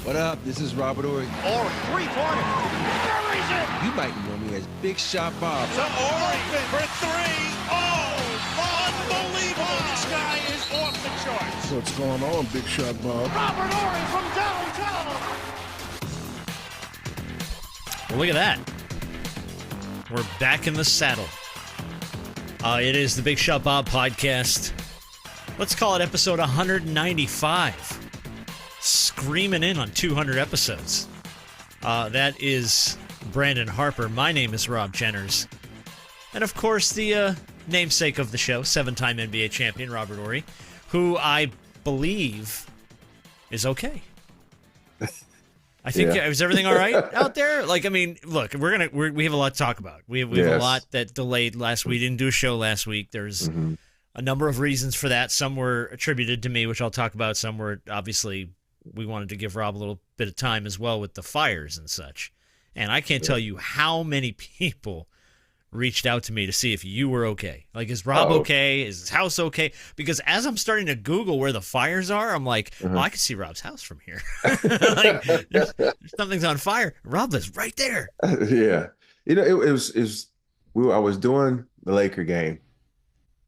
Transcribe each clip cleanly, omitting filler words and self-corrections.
What up? This is Robert Horry. Or three-pointer. Buries it! You might know me as Big Shot Bob. To Horry for three. Oh, unbelievable. This guy is off the charts. What's going on, Big Shot Bob? Robert Horry from downtown. Well, look at that. We're back in the saddle. It is the Big Shot Bob podcast. Let's call it episode 195. Screaming in on 200 episodes. That is Brandon Harper. My name is Rob Jenners. And of course, the namesake of the show, 7-time NBA champion Robert Horry, who I believe is okay. I think is everything all right out there? Like, I mean, look, we have a lot to talk about. We have a lot that delayed last week. We didn't do a show last week. There's a number of reasons for that. Some were attributed to me, which I'll talk about. Some were obviously we wanted to give Rob a little bit of time as well with the fires and such. And I can't tell you how many people reached out to me to see if you were okay. Like, is Rob okay? Is his house okay? Because as I'm starting to Google where the fires are, I'm like, oh, I can see Rob's house from here. Like, something's on fire. Rob is right there. Yeah. You know, it was I was doing the Laker game,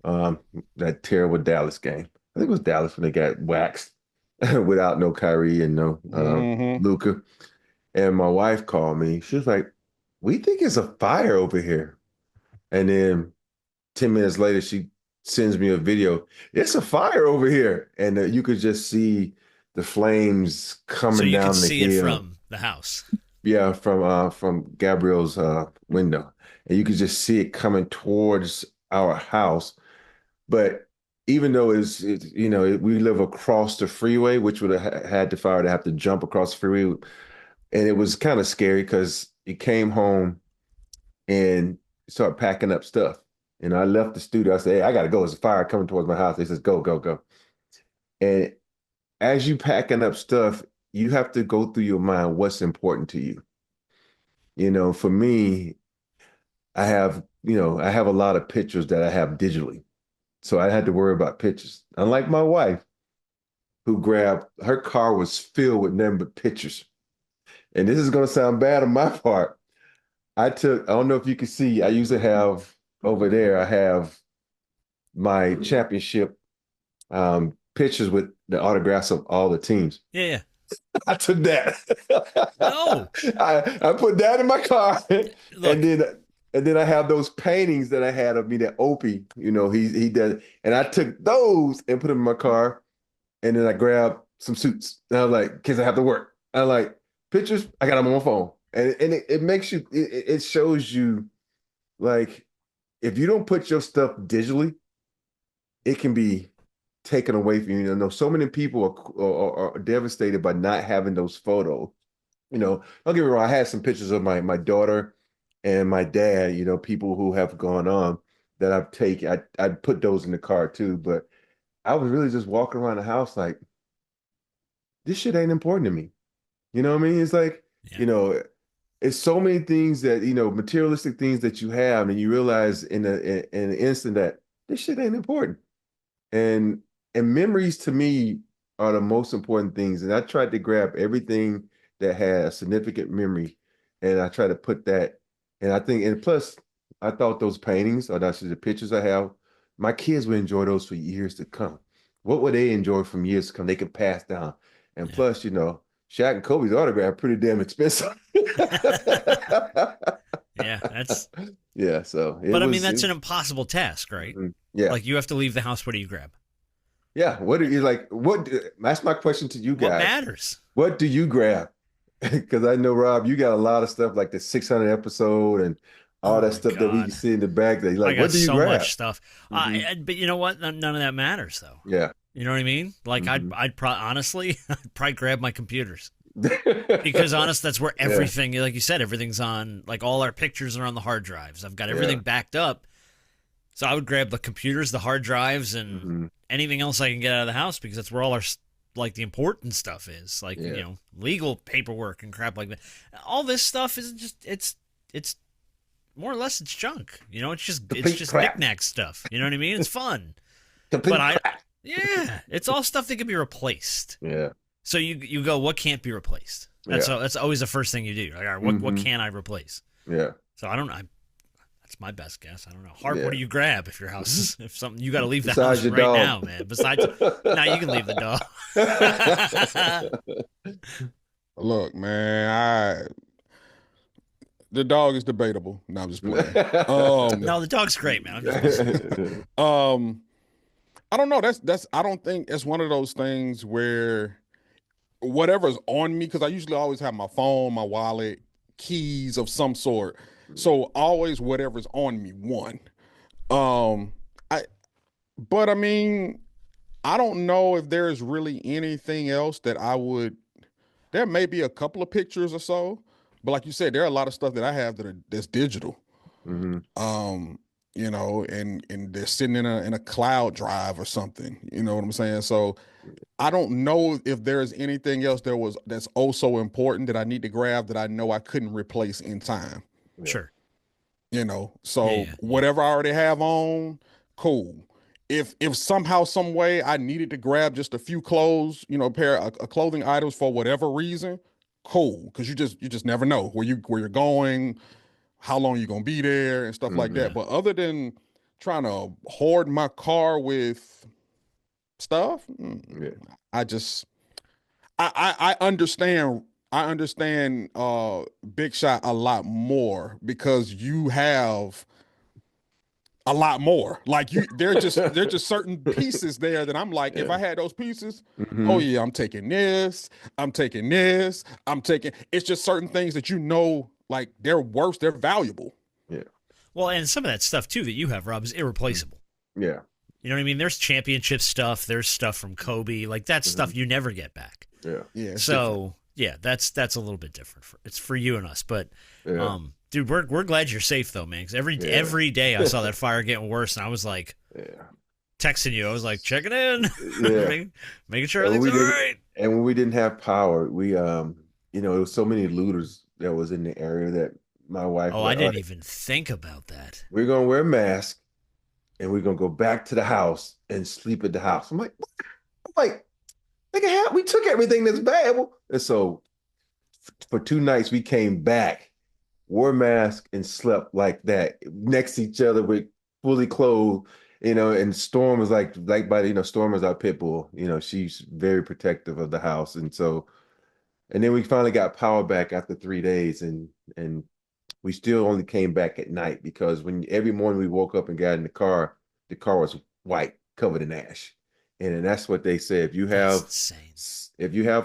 that terrible Dallas game. I think it was Dallas when they got waxed without no Kyrie and no Luka. And my wife called me. She was like, we think it's a fire over here. And then 10 minutes later, she sends me a video. It's a fire over here. And you could just see the flames coming down the hill. So you could see it from the house. Yeah, from Gabrielle's window. And you could just see it coming towards our house. But even though we live across the freeway, which would have had the fire to have to jump across the freeway. And it was kind of scary because he came home and started packing up stuff. And I left the studio. I said, hey, I got to go. There's a fire coming towards my house. He says, go, go, go. And as you packing up stuff, you have to go through your mind what's important to you. You know, for me, I have a lot of pictures that I have digitally. So I had to worry about pictures. Unlike my wife, who her car was filled with nothing but pictures. And this is going to sound bad on my part. I don't know if you can see, I usually have over there, I have my championship pictures with the autographs of all the teams. Yeah. I took that. No. I put that in my car. Look. And then I have those paintings that I had of me that Opie, he did. And I took those and put them in my car. And then I grabbed some suits. And I was like, kids, I have to work. I'm like, pictures, I got them on my phone. And it makes you, it shows you, like, if you don't put your stuff digitally, it can be taken away from you. You know, so many people are devastated by not having those photos. Don't get me wrong, I had some pictures of my daughter and my dad, people who have gone on that I've taken. I'd put those in the car too, but I was really just walking around the house like, this shit ain't important to me. You know what I mean? It's like, it's so many things that, materialistic things that you have, and you realize in an instant that this shit ain't important. And memories to me are the most important things. And I tried to grab everything that had a significant memory, and I try to put that. And plus, I thought those paintings, or that's the pictures I have, my kids would enjoy those for years to come. What would they enjoy from years to come? They could pass down. And plus, Shaq and Kobe's autograph pretty damn expensive. Yeah, so. That's an impossible task, right? Yeah. Like, you have to leave the house. What do you grab? Yeah. That's my question to you guys. What matters? What do you grab? Because I know, Rob, you got a lot of stuff like the 600 episode and all that stuff that we can see in the back. That like, what do you grab? I got so much stuff. But you know what? None of that matters, though. Yeah. You know what I mean? Like, I'd probably grab my computers. Because that's where everything, like you said, everything's on. Like, all our pictures are on the hard drives. I've got everything backed up. So I would grab the computers, the hard drives, and anything else I can get out of the house, because that's where all our, like, the important stuff is. Like, legal paperwork and crap like that. All this stuff is just, it's more or less, it's junk. It's just knick-knack stuff. You know what I mean? It's fun. It's all stuff that can be replaced. Yeah. So you go, what can't be replaced? That's always the first thing you do. Like, all right, what can I replace? Yeah. So I don't know. That's my best guess. I don't know. Hart, what do you grab if your house is, if something, you got to leave the Besides house your right dog. now, man. Besides, now you can leave the dog. Look, man, the dog is debatable. No, I'm just playing. No, the dog's great, man. I'm just I don't know. I don't think it's one of those things where whatever's on me, because I usually always have my phone, my wallet, keys of some sort. So always whatever's on me, one. But I mean, I don't know if there's really anything else that I would. There may be a couple of pictures or so, but like you said, there are a lot of stuff that I have that's digital. You know, and they're sitting in a cloud drive or something. You know what I'm saying? So I don't know if there's anything else that's oh so important that I need to grab that I know I couldn't replace in time. Sure. You know, so whatever I already have on, cool. If somehow, some way I needed to grab just a few clothes, you know, a pair of clothing items for whatever reason, cool. Because you just never know where you're going, how long you're gonna be there, and stuff like that. But other than trying to hoard my car with stuff, I understand. I understand Big Shot a lot more because you have a lot more. Like they're just certain pieces there that I'm like, if I had those pieces, oh yeah, I'm taking this, I'm taking this, it's just certain things that you know, like they're valuable. Yeah. Well, and some of that stuff too that you have, Rob, is irreplaceable. Yeah. You know what I mean? There's championship stuff, there's stuff from Kobe, like that's stuff you never get back. Yeah. Yeah. So that's a little bit different. It's for you and us, but dude, we're glad you're safe though, man. Because every day I saw that fire getting worse, and I was like, texting you. I was like, checking in, making sure everything's all right. And when we didn't have power, we you know, there was so many looters that was in the area that my wife. Oh, I didn't even think about that. We're gonna wear a mask, and we're gonna go back to the house and sleep at the house. I'm like, nigga, we took everything that's valuable. And so for 2 nights we came back, wore a mask, and slept like that next to each other with fully clothed, you know. And Storm was like by you know, Storm is our pit bull. You know, she's very protective of the house. And so, and then we finally got power back after 3 days, and we still only came back at night because every morning we woke up and got in the car was white, covered in ash. And that's what they say. If you have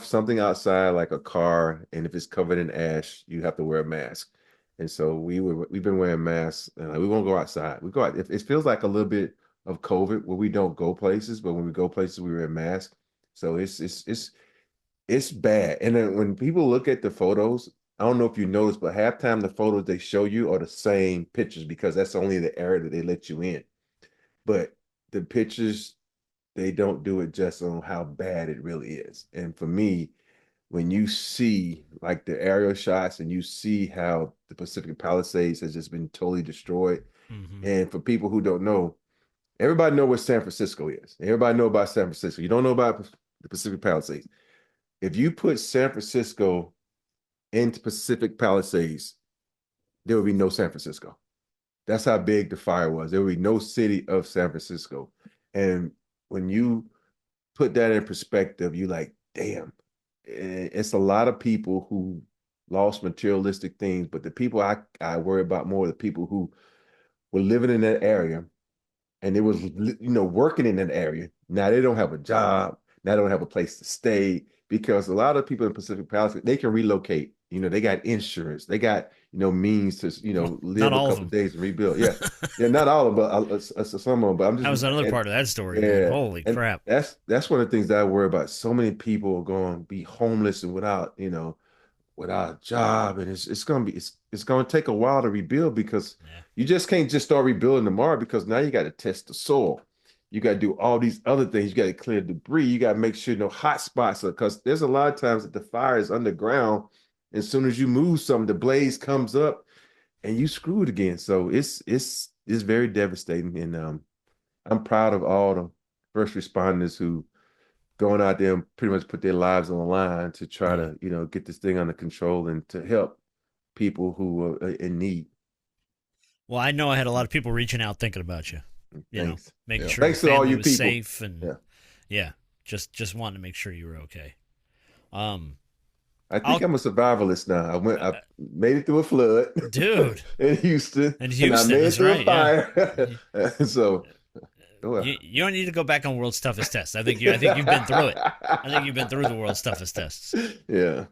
something outside like a car, and if it's covered in ash, you have to wear a mask. And so we've been wearing masks. We won't go outside. We go out. It feels like a little bit of COVID where we don't go places, but when we go places, we wear a mask. So it's bad. And then when people look at the photos, I don't know if you noticed, but halftime the photos they show you are the same pictures because that's only the area that they let you in. But the pictures, they don't do it just on how bad it really is. And for me, when you see like the aerial shots and you see how the Pacific Palisades has just been totally destroyed. And for people who don't know, everybody know what San Francisco is. Everybody know about San Francisco. You don't know about the Pacific Palisades. If you put San Francisco into Pacific Palisades, there would be no San Francisco. That's how big the fire was. There would be no city of San Francisco. And when you put that in perspective, you like, damn, it's a lot of people who lost materialistic things, but the people I worry about more are the people who were living in that area and it was, you know, working in that area. Now they don't have a job. Now they don't have a place to stay because a lot of people in Pacific Palisades, they can relocate. You know, they got insurance. They got, you know, means to, you know, live a couple of days and rebuild. Yeah. Yeah, not all of them, but some of them. But I'm just. That was another part of that story. Yeah. Holy crap. That's one of the things that I worry about. So many people are going to be homeless and without a job. And it's going to take a while to rebuild because you just can't just start rebuilding tomorrow because now you got to test the soil. You got to do all these other things. You got to clear debris. You got to make sure no hot spots are, because there's a lot of times that the fire is underground. As soon as you move something, the blaze comes up and you screwed again. So it's very devastating. And I'm proud of all the first responders who going out there and pretty much put their lives on the line to try to, get this thing under control and to help people who are in need. Well, I know I had a lot of people reaching out thinking about you. Thanks. Making sure Thanks your to all family you was people. safe and just wanting to make sure you were okay. I think I'm a survivalist now. I made it through a flood, dude, in Houston, and I made it through a fire. So. Well. You don't need to go back on World's Toughest Test. I think you've been through it. I think you've been through the World's Toughest Tests. Yeah.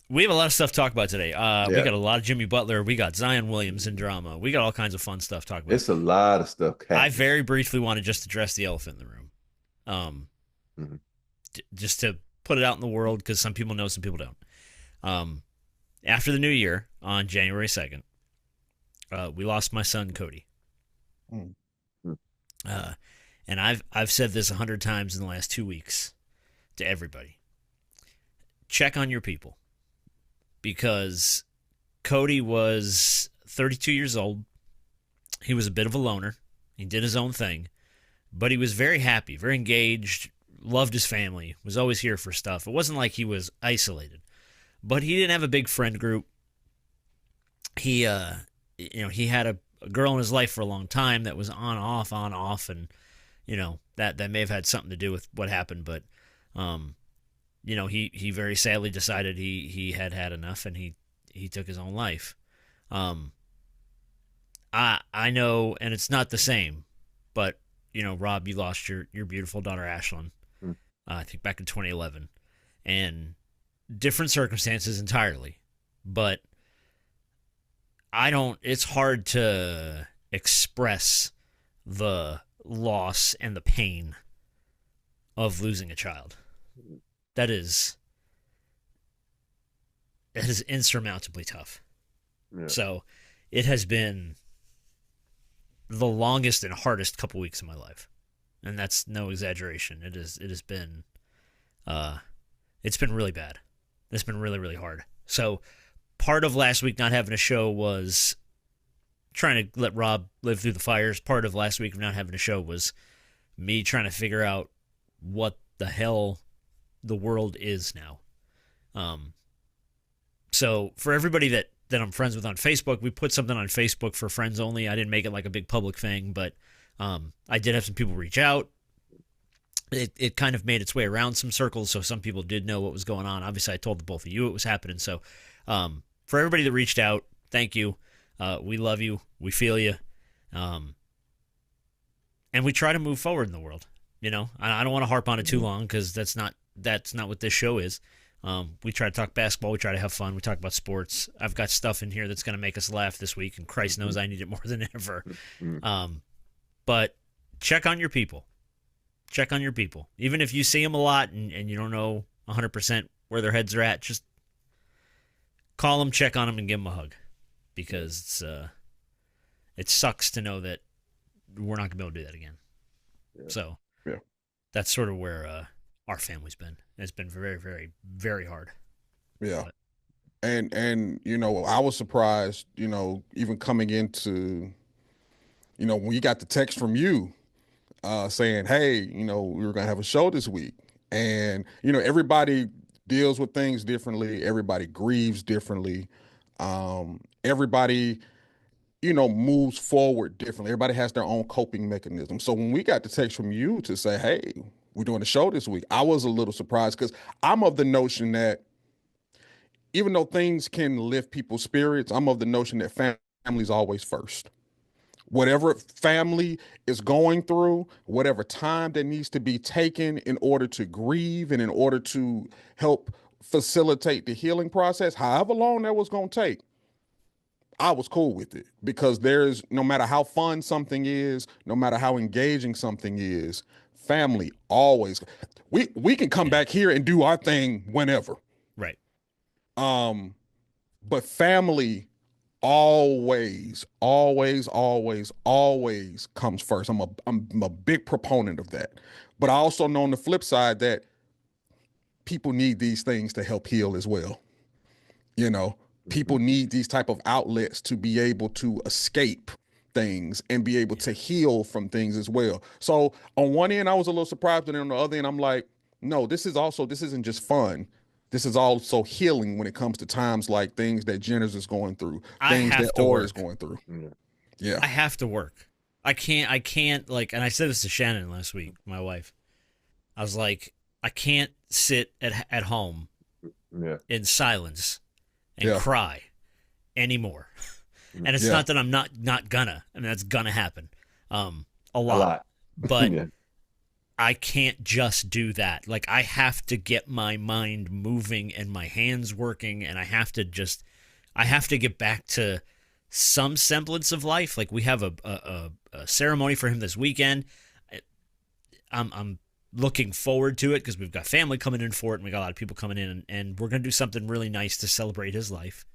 We have a lot of stuff to talk about today. We got a lot of Jimmy Butler. We got Zion Williamson drama. We got all kinds of fun stuff to talk about. It's a lot of stuff happening. I very briefly want to just address the elephant in the room. Just to put it out in the world, because some people know, some people don't. After the new year, on January 2nd, we lost my son, Cody. And I've said this 100 times in the last 2 weeks to everybody. Check on your people, because Cody was 32 years old. He was a bit of a loner. He did his own thing, but he was very happy, very engaged, loved his family, was always here for stuff. It wasn't like he was isolated, but he didn't have a big friend group. He had a girl in his life for a long time that was on, off, and, that may have had something to do with what happened, but, he very sadly decided he had enough, and he took his own life. I know, and it's not the same, but, Rob, you lost your beautiful daughter, Ashlyn, I think back in 2011, and different circumstances entirely, but it's hard to express the loss and the pain of losing a child. That is insurmountably tough. Yeah. So it has been the longest and hardest couple weeks of my life. And that's no exaggeration. It has been it's been really bad. It's been really, really hard. So part of last week not having a show was trying to let Rob live through the fires. Part of last week of not having a show was me trying to figure out what the hell the world is now. So for everybody that I'm friends with on Facebook, we put something on Facebook for friends only. I didn't make it like a big public thing, but I did have some people reach out. It kind of made its way around some circles, so some people did know what was going on. Obviously, I told the both of you it was happening, so for everybody that reached out, thank you. We love you. We feel you. And we try to move forward in the world. I don't want to harp on it too long, because that's not what this show is. We try to talk basketball. We try to have fun. We talk about sports. I've got stuff in here that's going to make us laugh this week, and Christ knows I need it more than ever. But check on your people. Check on your people. Even if you see them a lot and you don't know 100% where their heads are at, just call them, check on them, and give them a hug. Because it sucks to know that we're not going to be able to do that again. Yeah. So that's sort of where our family's been. It's been very, very, very hard. Yeah. But. And I was surprised, even coming into, when you got the text from you saying, hey, we were going to have a show this week. And, everybody deals with things differently. Everybody grieves differently. Everybody, moves forward differently. Everybody has their own coping mechanism. So when we got the text from you to say, hey, we're doing a show this week, I was a little surprised, because I'm of the notion that even though things can lift people's spirits, I'm of the notion that family's always first. Whatever family is going through, whatever time that needs to be taken in order to grieve and in order to help facilitate the healing process, however long that was going to take, I was cool with it, because there's, no matter how fun something is, no matter how engaging something is, family always, we can come back here and do our thing whenever. Right. But family always comes first. I'm a big proponent of that. But I also know on the flip side that people need these things to help heal as well. People need these type of outlets to be able to escape things and be able to heal from things as well. So on one end, I was a little surprised, and on the other end, I'm like, no, this isn't just fun. This is also healing when it comes to times like things that Jenners is going through, things that Horry is going through. Yeah. I have to work. I can't like, and I said this to Shannon last week, my wife. I was like, I can't sit at home in silence and cry anymore. And it's not that I'm not gonna. I mean, that's gonna happen a lot. But I can't just do that. Like, I have to get my mind moving and my hands working, and I have to get back to some semblance of life. Like, we have a ceremony for him this weekend. I'm looking forward to it because we've got family coming in for it, and we got a lot of people coming in, and we're going to do something really nice to celebrate his life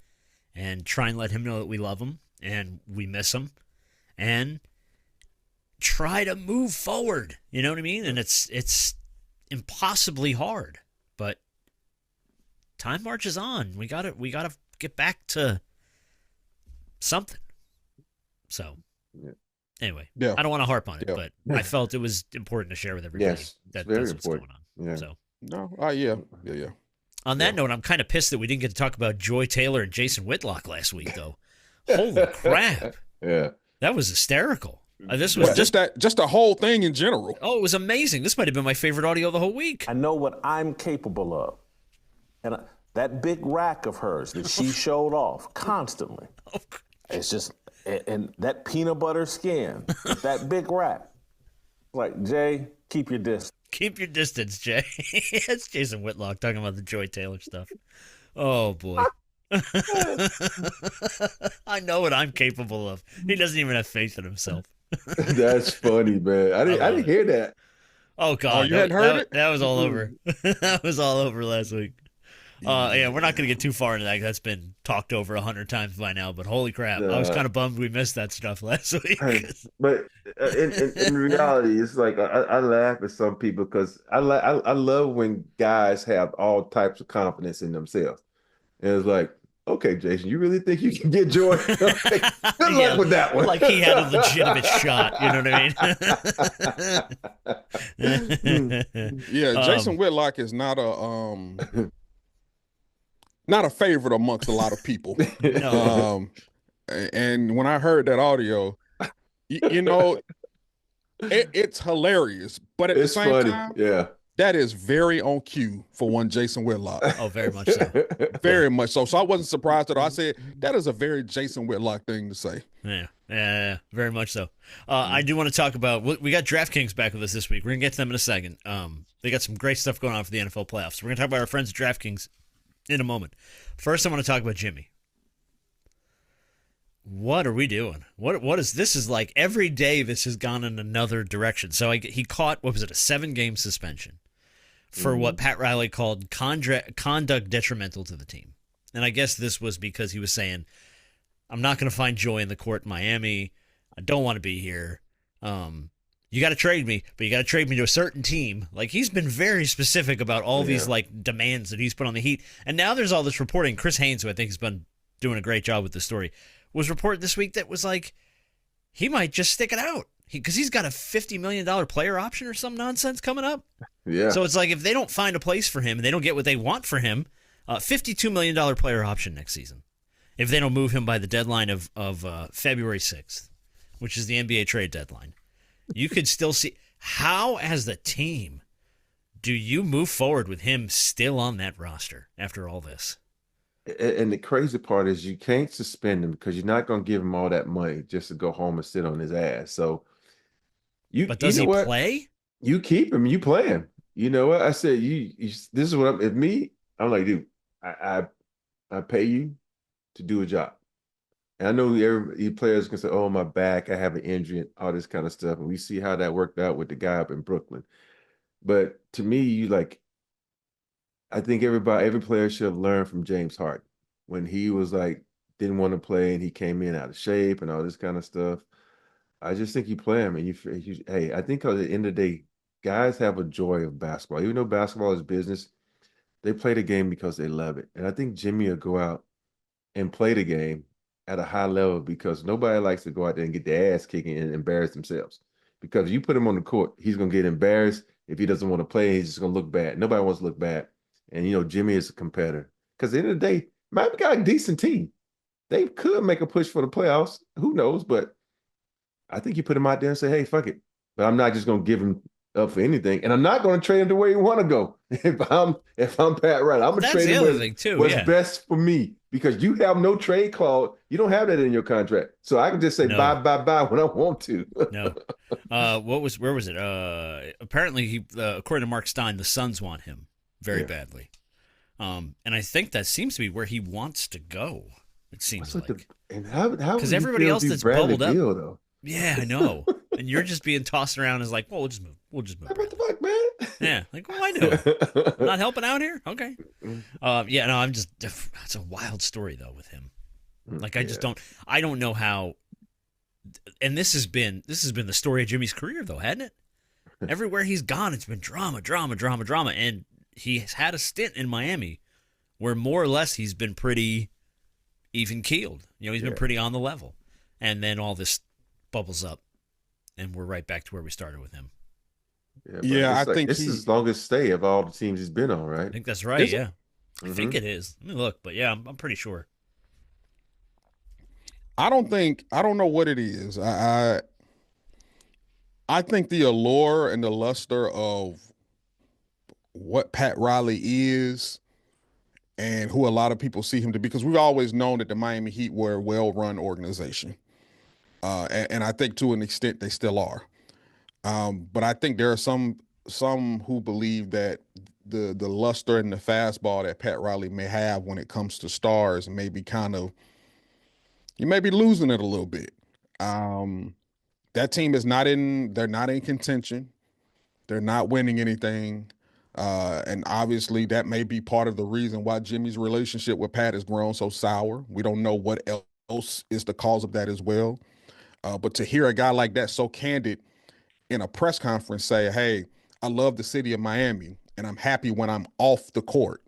and try and let him know that we love him and we miss him and try to move forward. You know what I mean? And it's impossibly hard, but time marches on. We gotta get back to something. So anyway, I don't want to harp on it, but I felt it was important to share with everybody. Yes, that's very what's important. going on. Yeah. So yeah. On that note, I'm kind of pissed that we didn't get to talk about Joy Taylor and Jason Whitlock last week, though. Holy crap! Yeah, that was hysterical. This was just the whole thing in general. Oh, it was amazing. This might have been my favorite audio of the whole week. I know what I'm capable of. And that big rack of hers that she showed off constantly. It's just, and that peanut butter skin, that big rack. Like, Jay, keep your distance. Keep your distance, Jay. It's Jason Whitlock talking about the Joy Taylor stuff. Oh, boy. I know what I'm capable of. He doesn't even have faith in himself. That's funny, man. I didn't hear that. Oh God! You hadn't heard it? That was all over. That was all over last week. We're not going to get too far into that. That's been talked over 100 times by now. But holy crap, I was kind of bummed we missed that stuff last week. But in reality, it's like I laugh at some people because I love when guys have all types of confidence in themselves. And it's like, okay, Jason, you really think you can get Joy? Good luck with that one. Like he had a legitimate shot. You know what I mean? Jason Whitlock is not a favorite amongst a lot of people. And when I heard that audio, it's hilarious, but at the same time, that is very on cue for one Jason Whitlock. Oh, very much so. Very much so. So I wasn't surprised at all. I said, that is a very Jason Whitlock thing to say. Yeah, very much so. I do want to talk about, we got DraftKings back with us this week. We're going to get to them in a second. They got some great stuff going on for the NFL playoffs. We're going to talk about our friends at DraftKings in a moment. First, I want to talk about Jimmy. What are we doing? What is this? Is like every day this has gone in another direction. So he caught, what was it, a 7-game suspension for what Pat Riley called conduct detrimental to the team. And I guess this was because he was saying, I'm not going to find joy in the court in Miami. I don't want to be here. You got to trade me, but you got to trade me to a certain team. Like, he's been very specific about all these like demands that he's put on the Heat. And now there's all this reporting. Chris Haynes, who I think has been doing a great job with this story, was reported this week that was like, he might just stick it out because he's got a $50 million player option or some nonsense coming up. Yeah. So it's like, if they don't find a place for him and they don't get what they want for him, $52 million player option next season, if they don't move him by the deadline of February 6th, which is the NBA trade deadline. You could still see how, as the team, do you move forward with him still on that roster after all this? And the crazy part is you can't suspend him because you're not going to give him all that money just to go home and sit on his ass. So but does he play? You keep him. You play him. You know what I said? This is what I'm like, dude. I pay you to do a job. And I know every players can say, "Oh, my back, I have an injury," and all this kind of stuff. And we see how that worked out with the guy up in Brooklyn. But to me, I think every player should have learned from James Harden when he was like, didn't want to play and he came in out of shape and all this kind of stuff. I just think you play him and hey, I think at the end of the day, guys have a joy of basketball. Even though basketball is business, they play the game because they love it. And I think Jimmy will go out and play the game at a high level because nobody likes to go out there and get their ass kicking and embarrass themselves. Because if you put him on the court, he's going to get embarrassed if he doesn't want to play, he's just going to look bad. Nobody wants to look bad. And, Jimmy is a competitor. Because at the end of the day, Miami got a decent team. They could make a push for the playoffs. Who knows? But I think you put him out there and say, hey, fuck it. But I'm not just going to give him up for anything. And I'm not going to trade him to where you want to go. If I'm Pat Riley, I'm going to trade him what's best for me. Because you have no trade clause. You don't have that in your contract. So I can just say bye when I want to. No. Where was it? Apparently, according to Mark Stein, the Suns want him very badly. And I think that seems to be where he wants to go. It seems like. And how because everybody else that's bubbled up. Though? Yeah, I know. And you're just being tossed around as like, well, we'll just move. What the fuck, man? Yeah, like, what am I doing? I'm not helping out here? Okay. Yeah, no, I'm just, it's a wild story, though, with him. Like, I don't know how, and this has been the story of Jimmy's career, though, hasn't it? Everywhere he's gone, it's been drama. And he's had a stint in Miami where more or less he's been pretty even-keeled. He's been pretty on the level. And then all this bubbles up, and we're right back to where we started with him. Yeah, I think this is his longest stay of all the teams he's been on, right? I think that's right. Yeah, I think it is. Let me look, but yeah, I'm pretty sure. I don't know what it is. I think the allure and the luster of what Pat Riley is and who a lot of people see him to be, because we've always known that the Miami Heat were a well-run organization. And I think to an extent they still are. But I think there are some who believe that the luster and the fastball that Pat Riley may have when it comes to stars may be you may be losing it a little bit. That team is they're not in contention. They're not winning anything. And obviously that may be part of the reason why Jimmy's relationship with Pat has grown so sour. We don't know what else is the cause of that as well. But to hear a guy like that so candid in a press conference say, hey, I love the city of Miami and I'm happy when I'm off the court,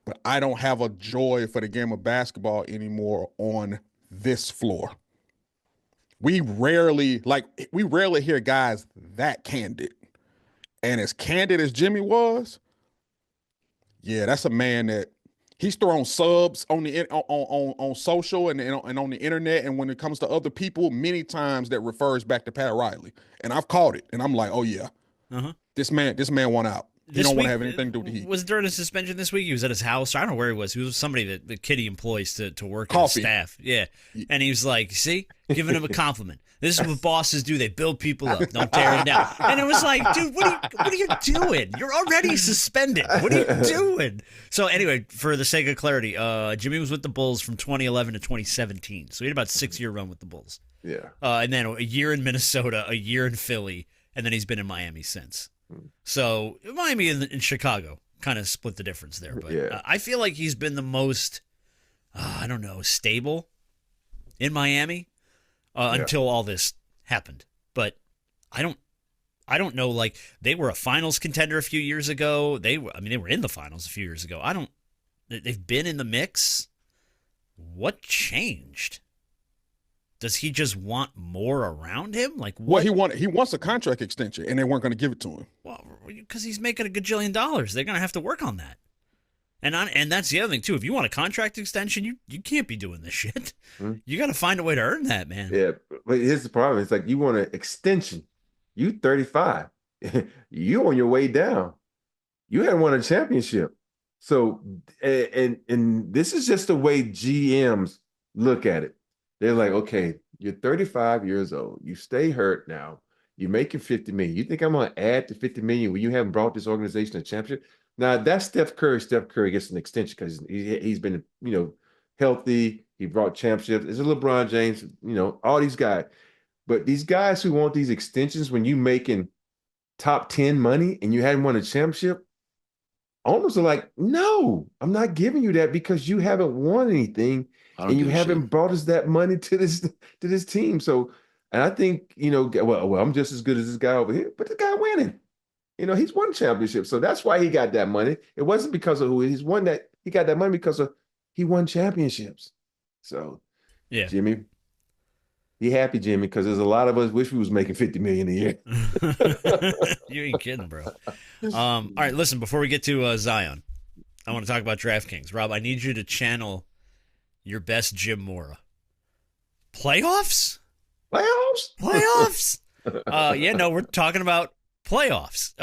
but I don't have a joy for the game of basketball anymore on this floor. We rarely hear guys that candid. And as candid as Jimmy was, yeah, that's a man that he's throwing subs on social and on the internet, and when it comes to other people, many times that refers back to Pat Riley. And I've caught it, and I'm like, oh yeah, this man won out. He don't want to have anything to do with the Heat. Was during his suspension this week? He was at his house. I don't know where he was. He was somebody that the kid he employs to work on his staff. Yeah, and he was like, see, giving him a compliment. This is what bosses do. They build people up, don't tear them down. And it was like, dude, what are you doing? You're already suspended. What are you doing? So anyway, for the sake of clarity, Jimmy was with the Bulls from 2011 to 2017. So he had about a 6-year run with the Bulls. Yeah. And then a year in Minnesota, a year in Philly, and then he's been in Miami since. So Miami and Chicago kind of split the difference there. But I feel like he's been the most, stable in Miami. Until all this happened. But I don't know, like, they were a finals contender a few years ago. They were in the finals a few years ago. They've been in the mix. What changed? Does he just want more around him? Like, what? Well, he wants a contract extension, and they weren't going to give it to him. Well, because he's making a gajillion dollars. They're going to have to work on that. And that's the other thing, too. If you want a contract extension, you can't be doing this shit. You got to find a way to earn that, man. Yeah, but here's the problem. It's like you want an extension. You 35. You on your way down. You haven't won a championship. So, and this is just the way GMs look at it. They're like, okay, you're 35 years old. You stay hurt now. You're making $50 million. You think I'm going to add to $50 million when you haven't brought this organization a championship? Now, that's Steph Curry. Steph Curry gets an extension because he's been, healthy. He brought championships. It's a LeBron James, all these guys. But these guys who want these extensions when you making top 10 money and you hadn't won a championship, owners are like, no, I'm not giving you that because you haven't won anything and you haven't brought us that money to this team. So, and I think, well, I'm just as good as this guy over here, but the guy winning. He's won championships. So that's why he got that money. It wasn't because of who he's won that. He got that money because of he won championships. So, yeah, Jimmy, Be happy, Jimmy, because there's a lot of us wish we was making $50 million a year. You ain't kidding, bro. All right, listen, before we get to Zion, I want to talk about DraftKings. Rob, I need you to channel your best Jim Mora. Playoffs? Playoffs? We're talking about playoffs.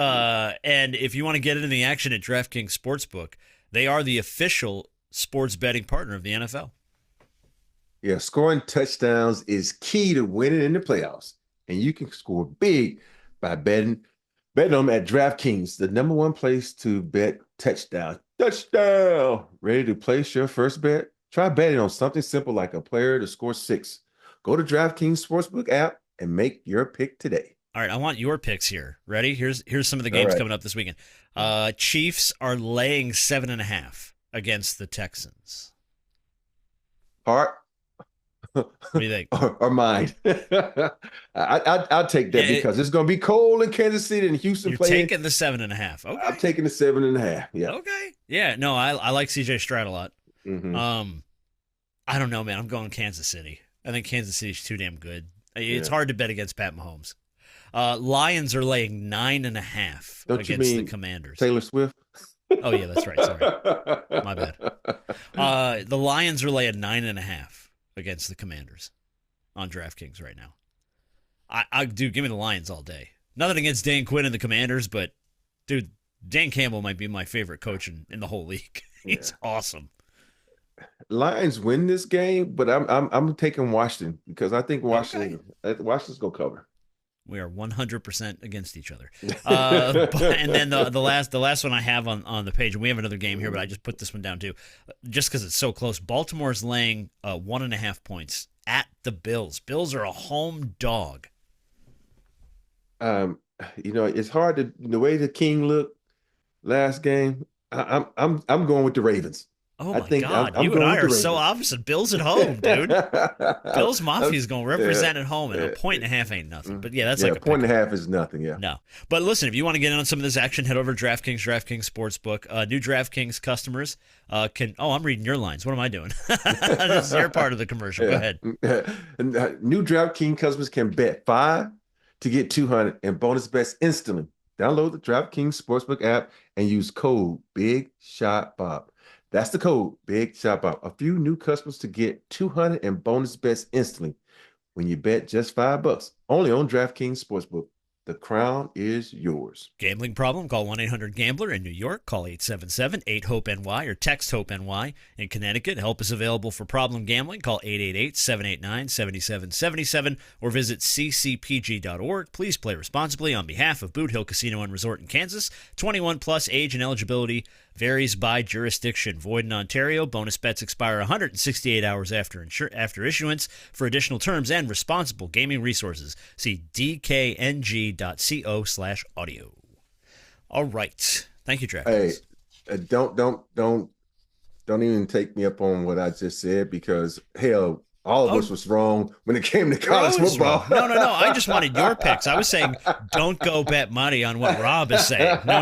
And if you want to get into the action at DraftKings Sportsbook, they are the official sports betting partner of the NFL. Yeah, scoring touchdowns is key to winning in the playoffs. And you can score big by betting them at DraftKings, the number one place to bet touchdown. Touchdown! Ready to place your first bet? Try betting on something simple like a player to score 6. Go to DraftKings Sportsbook app and make your pick today. All right, I want your picks here. Ready? Here's some of the games coming up this weekend. Chiefs are laying 7.5 against the Texans. Heart? What do you think? or mine. I'll take that because it's going to be cold in Kansas City and Houston. You're playing. taking the 7.5. Okay. I'm taking the 7.5. Yeah. Okay. Yeah. No, I like CJ Stroud a lot. Mm-hmm. I don't know, man. I'm going Kansas City. I think Kansas City's too damn good. It's hard to bet against Pat Mahomes. Lions are laying 9.5 against the Commanders. Taylor Swift? Oh yeah, that's right. Sorry, my bad. The Lions are laying 9.5 against the Commanders on DraftKings right now. I do give me the Lions all day. Nothing against Dan Quinn and the Commanders, but dude, Dan Campbell might be my favorite coach in the whole league. He's awesome. Lions win this game, but I'm taking Washington because I think Washington's gonna cover. We are 100% against each other. And then the last one I have on the page, and we have another game here, but I just put this one down too, just because it's so close. Baltimore's laying 1.5 points at the Bills. Bills are a home dog. It's hard to the way the King looked last game. I'm going with the Ravens. Oh, my God. You and I are so opposite. Bills at home, dude. Bills Mafia is going to represent at home, and 1.5 ain't nothing. But, yeah, that's like a 1.5 is nothing, yeah. No. But, listen, if you want to get in on some of this action, head over to DraftKings Sportsbook. New DraftKings customers can – I'm reading your lines. What am I doing? This is your part of the commercial. Go ahead. New DraftKings customers can bet $5 to get $200 and bonus bets instantly. Download the DraftKings Sportsbook app and use code BIGSHOTBOB. That's the code, Big Shot Bob. A few new customers to get $200 and bonus bets instantly when you bet just $5. Only on DraftKings Sportsbook. The crown is yours. Gambling problem? Call 1-800-GAMBLER. In New York, call 877-8-HOPE-NY or text HOPE-NY. In Connecticut, help is available for problem gambling. Call 888-789-7777 or visit ccpg.org. Please play responsibly on behalf of Boot Hill Casino and Resort in Kansas. 21 plus age and eligibility varies by jurisdiction. Void in Ontario. Bonus bets expire 168 hours after issuance. For additional terms and responsible gaming resources, see dkng.co/audio. All right. Thank you, DraftKings. Hey, don't even take me up on what I just said because, hell, all of us was wrong when it came to college football. No. I just wanted your picks. I was saying don't go bet money on what Rob is saying. No.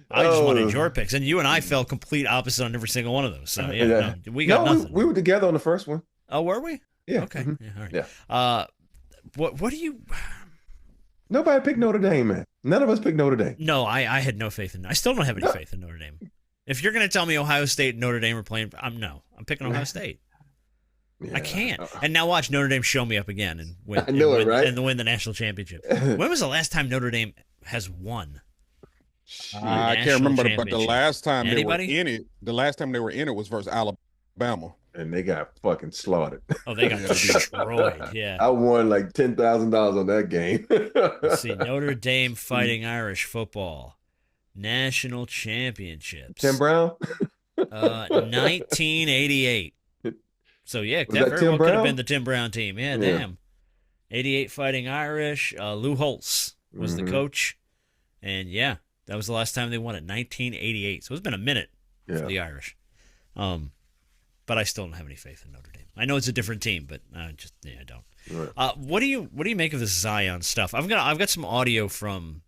I just wanted your picks. And you and I fell complete opposite on every single one of those. So, yeah. We got nothing. We were together on the first one. Oh, were we? Yeah. Okay. Mm-hmm. Yeah, all right. Yeah. What do you... Nobody picked Notre Dame, man. None of us picked Notre Dame. No, I had no faith in... I still don't have any faith in Notre Dame. If you're going to tell me Ohio State and Notre Dame are playing... I'm picking Ohio State. Yeah. I can't. And now watch Notre Dame show me up again and win. And win the national championship. When was the last time Notre Dame has won? I can't remember, but the last time they were in it was versus Alabama. And they got fucking slaughtered. Oh, they got destroyed. Yeah. I won like $10,000 on that game. Let's see. Notre Dame Fighting Irish football. National championships. Tim Brown? 1988. So, yeah, that very well could have been the Tim Brown team. Yeah, damn. 88 Fighting Irish. Lou Holtz was the coach. And, yeah, that was the last time they won it, 1988. So it's been a minute for the Irish. But I still don't have any faith in Notre Dame. I know it's a different team, but I don't. Right. What do you make of this Zion stuff? I've got some audio from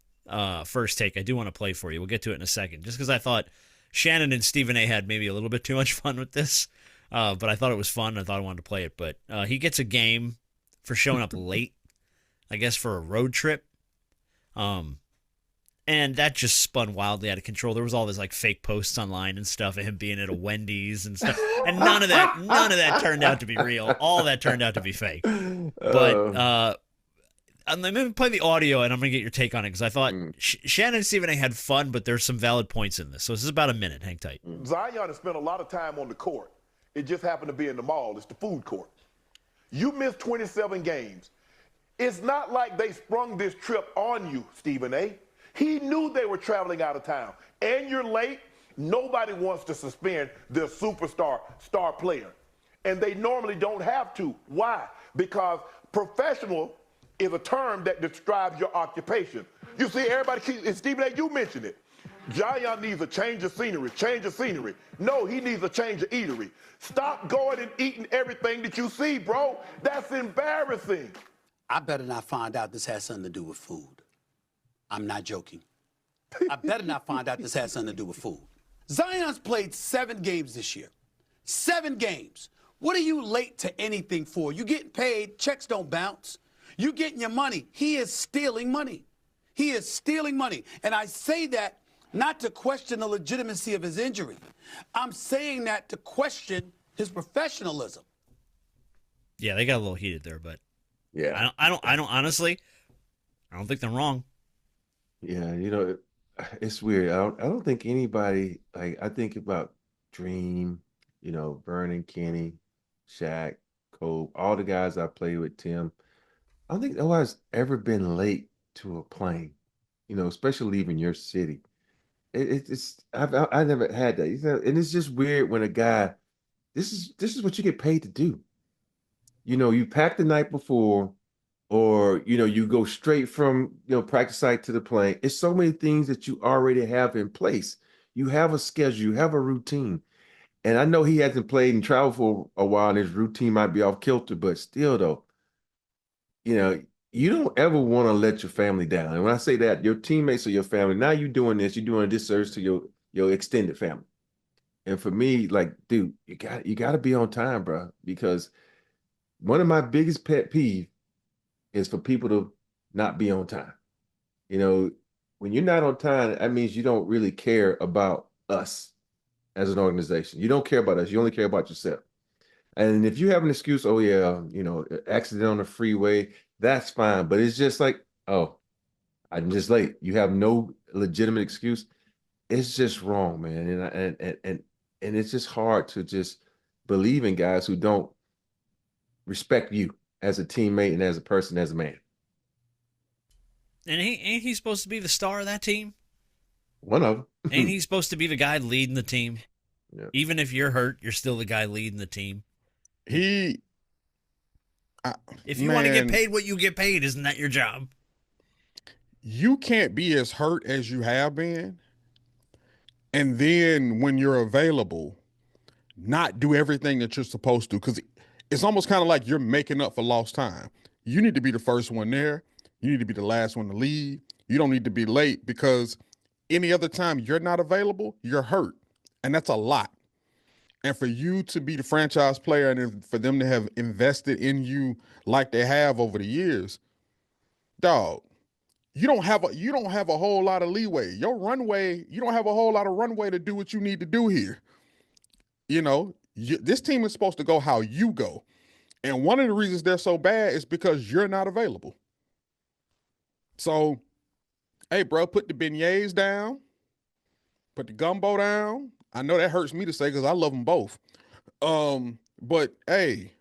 First Take I do want to play for you. We'll get to it in a second. Just because I thought Shannon and Stephen A had maybe a little bit too much fun with this. But I thought it was fun. I thought I wanted to play it. But he gets a game for showing up late, I guess, for a road trip. And that just spun wildly out of control. There was all this like fake posts online and stuff of him being at a Wendy's and stuff. And none of that turned out to be real. All that turned out to be fake. But I'm going to play the audio and I'm going to get your take on it because I thought Shannon and Stephen A had fun, but there's some valid points in this. So this is about a minute. Hang tight. Zion has spent a lot of time on the court. It just happened to be in the mall. It's the food court. You missed 27 games. It's not like they sprung this trip on you, Stephen A. He knew they were traveling out of town. And you're late. Nobody wants to suspend their superstar star player. And they normally don't have to. Why? Because professional is a term that describes your occupation. You see, everybody keeps, and Stephen A., you mentioned it. Zion needs a change of scenery. No, he needs a change of eatery. Stop going and eating everything that you see, bro. That's embarrassing. I better not find out this has something to do with food. I'm not joking. I better not find out this has something to do with food. Zion's played 7 games this year. 7 games. What are you late to anything for? You getting paid, checks don't bounce. You getting your money. He is stealing money. He is stealing money. And I say that not to question the legitimacy of his injury. I'm saying that to question his professionalism. Yeah, they got a little heated there, but Yeah. I don't honestly, I don't think they're wrong. Yeah, it's weird. I don't think anybody, like, I think about Dream, Vernon, Kenny, Shaq, Cole, all the guys I played with, Tim. I don't think nobody's ever been late to a plane, especially leaving your city. I never had that. And it's just weird when a guy, this is what you get paid to do. You pack the night before, or you go straight from practice site to the plane. It's so many things that you already have in place. You have a schedule, you have a routine. And I know he hasn't played and traveled for a while, and his routine might be off kilter, but still though, you don't ever want to let your family down. And when I say that, your teammates or your family, now you're doing this, you're doing a disservice to your extended family. And for me, like, dude, you got to be on time, bro, because one of my biggest pet peeve is for people to not be on time. When you're not on time, that means you don't really care about us as an organization. You don't care about us. You only care about yourself. And if you have an excuse, oh yeah, accident on the freeway, that's fine. But it's just like, oh, I'm just late. You have no legitimate excuse. It's just wrong, man. And it's just hard to just believe in guys who don't respect you as a teammate and as a person, as a man. And ain't he supposed to be the star of that team? One of them. Ain't he supposed to be the guy leading the team? Yeah. Even if you're hurt, you're still the guy leading the team. If you want to get paid what you get paid, isn't that your job? You can't be as hurt as you have been, and then when you're available, not do everything that you're supposed to, because it's almost kind of like you're making up for lost time. You need to be the first one there. You need to be the last one to leave. You don't need to be late, because any other time you're not available, you're hurt. And that's a lot. And for you to be the franchise player and for them to have invested in you like they have over the years, dog, you don't have a whole lot of leeway. Your runway, you don't have a whole lot of runway to do what you need to do here. This team is supposed to go how you go. And one of the reasons they're so bad is because you're not available. So, hey, bro, put the beignets down, put the gumbo down. I know that hurts me to say because I love them both. But hey,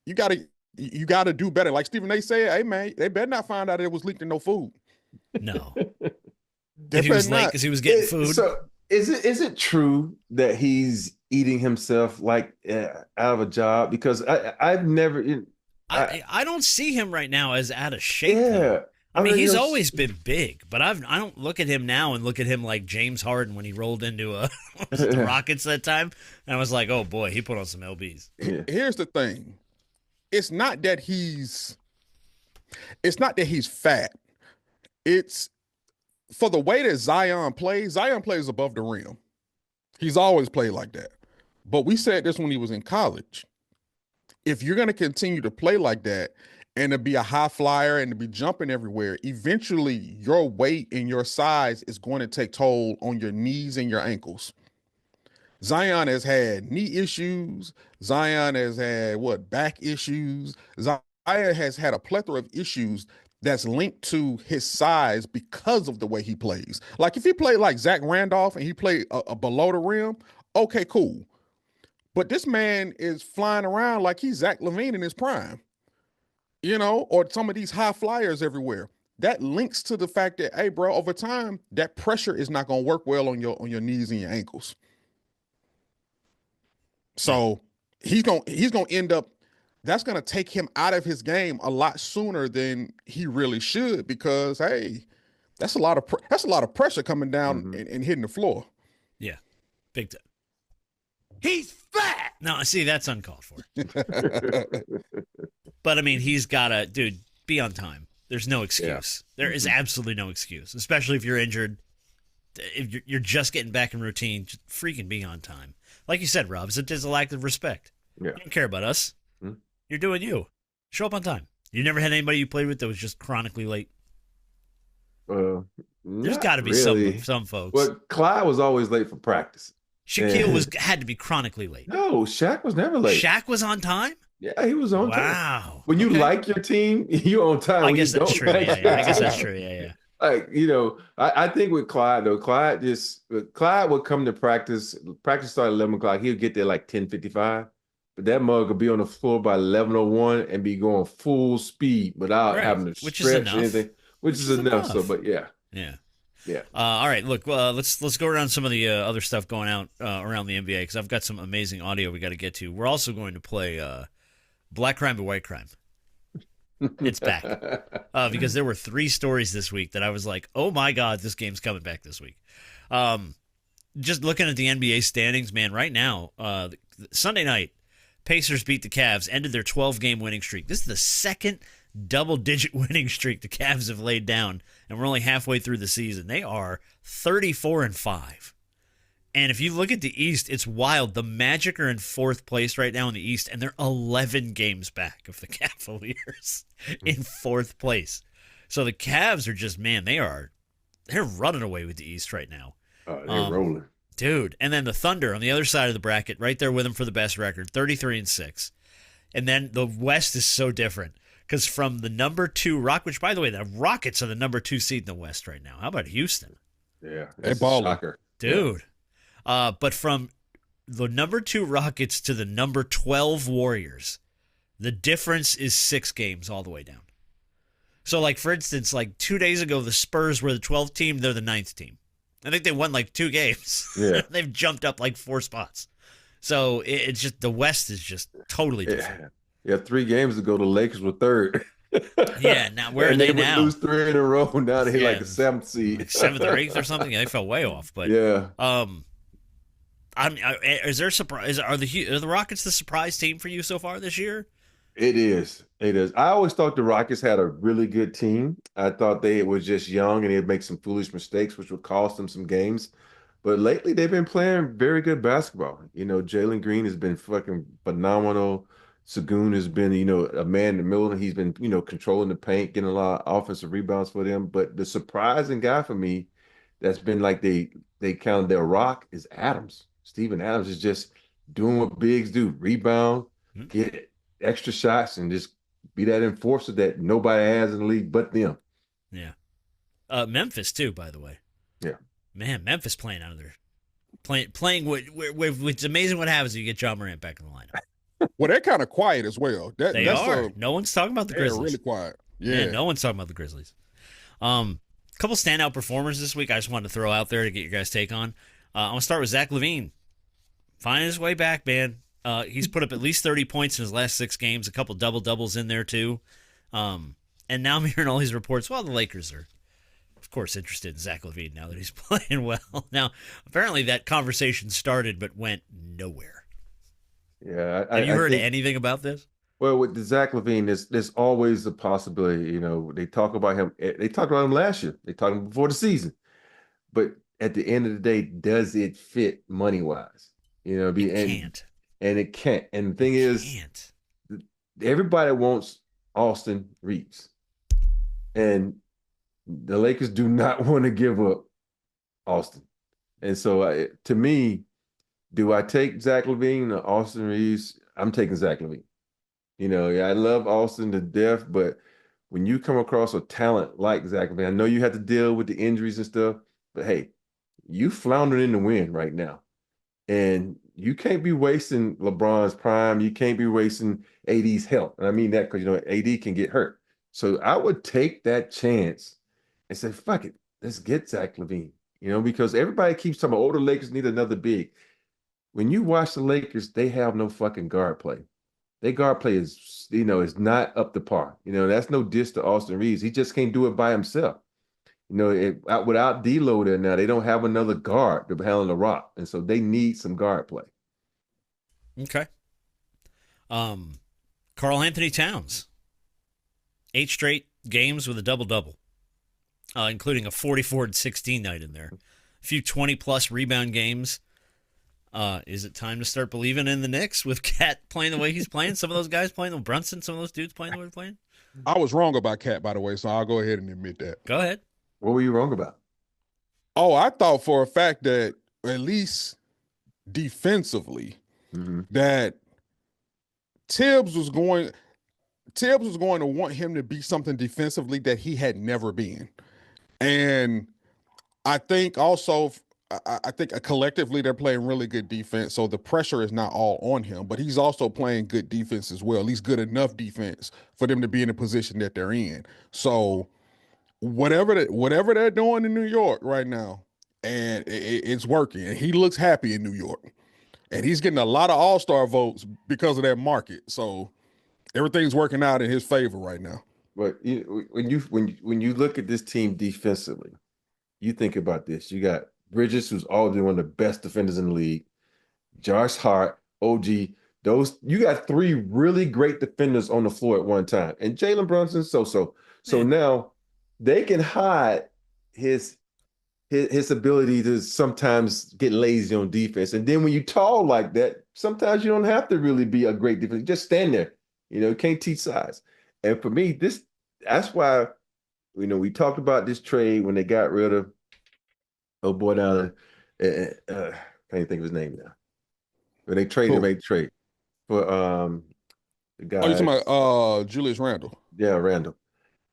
you gotta do better. Like Stephen A. said, hey man, they better not find out it was leaked in no food. No. If he was late because he was getting food. So is it true that he's eating himself like out of a job? Because I've never. I don't see him right now as out of shape. Yeah. Though. I mean, he's always been big, but I don't look at him now and look at him like James Harden when he rolled into the Rockets that time. And I was like, oh boy, he put on some LBs. Here's the thing. It's not that he's fat. It's for the way that Zion plays above the rim. He's always played like that. But we said this when he was in college. If you're going to continue to play like that and to be a high flyer and to be jumping everywhere, eventually your weight and your size is going to take toll on your knees and your ankles. Zion has had knee issues. Zion has had back issues. Zion has had a plethora of issues that's linked to his size because of the way he plays. Like if he played like Zach Randolph and he played a below the rim, okay, cool. But this man is flying around like he's Zach LaVine in his prime, or some of these high flyers everywhere. That links to the fact that, hey, bro, over time, that pressure is not going to work well on your knees and your ankles. So he's going to end up, that's going to take him out of his game a lot sooner than he really should, because, hey, that's a lot of pressure coming down and hitting the floor. Yeah, big time. He's fat. No, see, that's uncalled for. But I mean, he's got to, dude, be on time. There's no excuse. Yeah. There is absolutely no excuse, especially if you're injured. If you're just getting back in routine, just freaking be on time. Like you said, Rob, it's a lack of respect. Yeah. You don't care about us. You're doing you. Show up on time. You never had anybody you played with that was just chronically late? There's got to be some folks. Well, Clyde was always late for practice. Shaquille had to be chronically late. No, Shaq was never late. Shaq was on time? Yeah, he was on time. Wow. When you like your team, you're on time. I guess that's true. I guess that's true. Yeah. Like, I think with Clyde, though, Clyde would come to practice. Practice started at 11 o'clock. He would get there like 10:55. But that mug would be on the floor by 11:01 and be going full speed without having to stretch or anything. Which is enough. So, but yeah. Yeah. All right. Look, let's go around some of the other stuff going out around the NBA, because I've got some amazing audio we got to get to. We're also going to play Black Crime and White Crime. It's back because there were 3 stories this week that I was like, oh my God, this game's coming back this week. Just looking at the NBA standings, man, right now, Sunday night, Pacers beat the Cavs, ended their 12-game winning streak. This is the second double-digit winning streak the Cavs have laid down, and we're only halfway through the season. They are 34-5. And if you look at the East, it's wild. The Magic are in 4th place right now in the East, and they're 11 games back of the Cavaliers in 4th place. So the Cavs are just, man, they're running away with the East right now. They're rolling. Dude. And then the Thunder on the other side of the bracket, right there with them for the best record, 33-6. And then the West is so different, because from the number 2 which, by the way, the Rockets are the number 2 seed in the West right now. How about Houston? Yeah. They balling. Dude. Yeah. But from the number 2 Rockets to the number 12 Warriors, the difference is 6 games all the way down. So, like, for instance, like 2 days ago, the Spurs were the 12th team. They're the 9th team. I think they won like 2 games. Yeah. They've jumped up like 4 spots. So it's just, the West is just totally different. Yeah, 3 games ago, the Lakers were 3rd. Yeah, now where are they now? They lose 3 in a row. Now they're like the 7th seed. Like 7th or 8th or something. Yeah, they fell way off. But yeah. Is there surprise? Are the Rockets the surprise team for you so far this year? It is. I always thought the Rockets had a really good team. I thought they were just young and they'd make some foolish mistakes, which would cost them some games. But lately, they've been playing very good basketball. Jalen Green has been fucking phenomenal. Sagoon has been, a man in the middle, and he's been, controlling the paint, getting a lot of offensive rebounds for them. But the surprising guy for me that's been like they counted their rock is Adams. Steven Adams is just doing what bigs do: rebound, get extra shots, and just be that enforcer that nobody has in the league but them. Yeah. Memphis too, by the way. Yeah. Man, Memphis playing out of there. Playing with it's amazing what happens when you get John Morant back in the lineup. Well, they're kind of quiet as well. They are. No one's talking about the Grizzlies. They're really quiet. Yeah. No one's talking about the Grizzlies. Couple standout performers this week I just wanted to throw out there to get your guys' take on. I'm going to start with Zach LaVine. Finding his way back, man. He's put up at least 30 points in his last 6 games, a couple double-doubles in there too. And now I'm hearing all these reports, well, the Lakers are, of course, interested in Zach LaVine now that he's playing well. Now, apparently that conversation started but went nowhere. Yeah. Have you heard anything about this? Well, with the Zach LaVine, there's always the possibility, they talk about him. They talked about him last year. They talked about him before the season. But at the end of the day, does it fit money-wise? You know, Can't. And it can't. And the thing is, everybody wants Austin Reeves, and the Lakers do not want to give up Austin. And so, to me, do I take Zach LaVine or Austin Reeves? I'm taking Zach LaVine. You know, yeah, I love Austin to death, but when you come across a talent like Zach LaVine, I know you have to deal with the injuries and stuff, but hey, you floundering in the wind right now. And you can't be wasting LeBron's prime. You can't be wasting AD's health. And I mean that because, you know, AD can get hurt. So I would take that chance and say, fuck it, let's get Zach LaVine. You know, because everybody keeps talking about, the Lakers need another big. When you watch the Lakers, they have no fucking guard play. Their guard play is, you know, is not up to par. You know, that's no diss to Austin Reeves. He just can't do it by himself. You know, without D-Lo there now, they don't have another guard to handle the rock. And so they need some guard play. Okay. Karl Anthony Towns. 8 straight games with a double-double, including a 44-16 night in there. A few 20-plus rebound games. Is it time to start believing in the Knicks with Cat playing the way he's playing? Some of those guys playing, Brunson, some of those dudes playing the way they're playing? I was wrong about Cat, by the way, so I'll go ahead and admit that. Go ahead. What were you wrong about? Oh, I thought for a fact that at least defensively, that Tibbs was going to want him to be something defensively that he had never been. And I think also, I think collectively they're playing really good defense, so the pressure is not all on him, but he's also playing good defense as well, at least good enough defense for them to be in the position that they're in. So whatever they're doing in New York right now, and it's working, and he looks happy in New York, and he's getting a lot of all-star votes because of that market. So everything's working out in his favor right now. But when you look at this team defensively, you think about this. You got Bridges, who's always one of the best defenders in the league. Josh Hart, OG. You got 3 really great defenders on the floor at one time. And Jalen Brunson, so now they can hide his ability to sometimes get lazy on defense. And then when you tall like that, sometimes you don't have to really be a great defender. Just stand there. You know, you can't teach size. And for me, that's why, you know, we talked about this trade when they got rid of down there. Can't even think of his name now. When they traded, made the trade for the guy. Oh, you talking about Julius Randle? Yeah, Randle.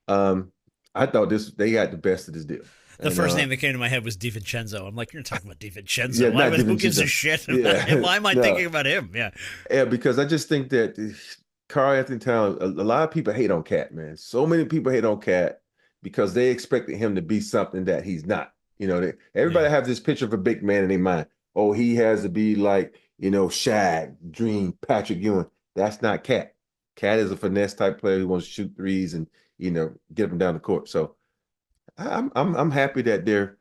I thought they got the best of this deal. The first name that came to my head was DiVincenzo. I'm like, you're talking about DiVincenzo. Who gives a shit? Yeah. Why am I thinking about him? Yeah. Yeah, because I just think that Karl Anthony Towns, a lot of people hate on Cat, man. So many people hate on Cat because they expected him to be something that he's not. You know, everybody have this picture of a big man in their mind. Oh, he has to be like, you know, Shaq, Dream, Patrick Ewing. That's not Cat. Cat is a finesse type player who wants to shoot threes and, you know, get them down the court. So I'm happy that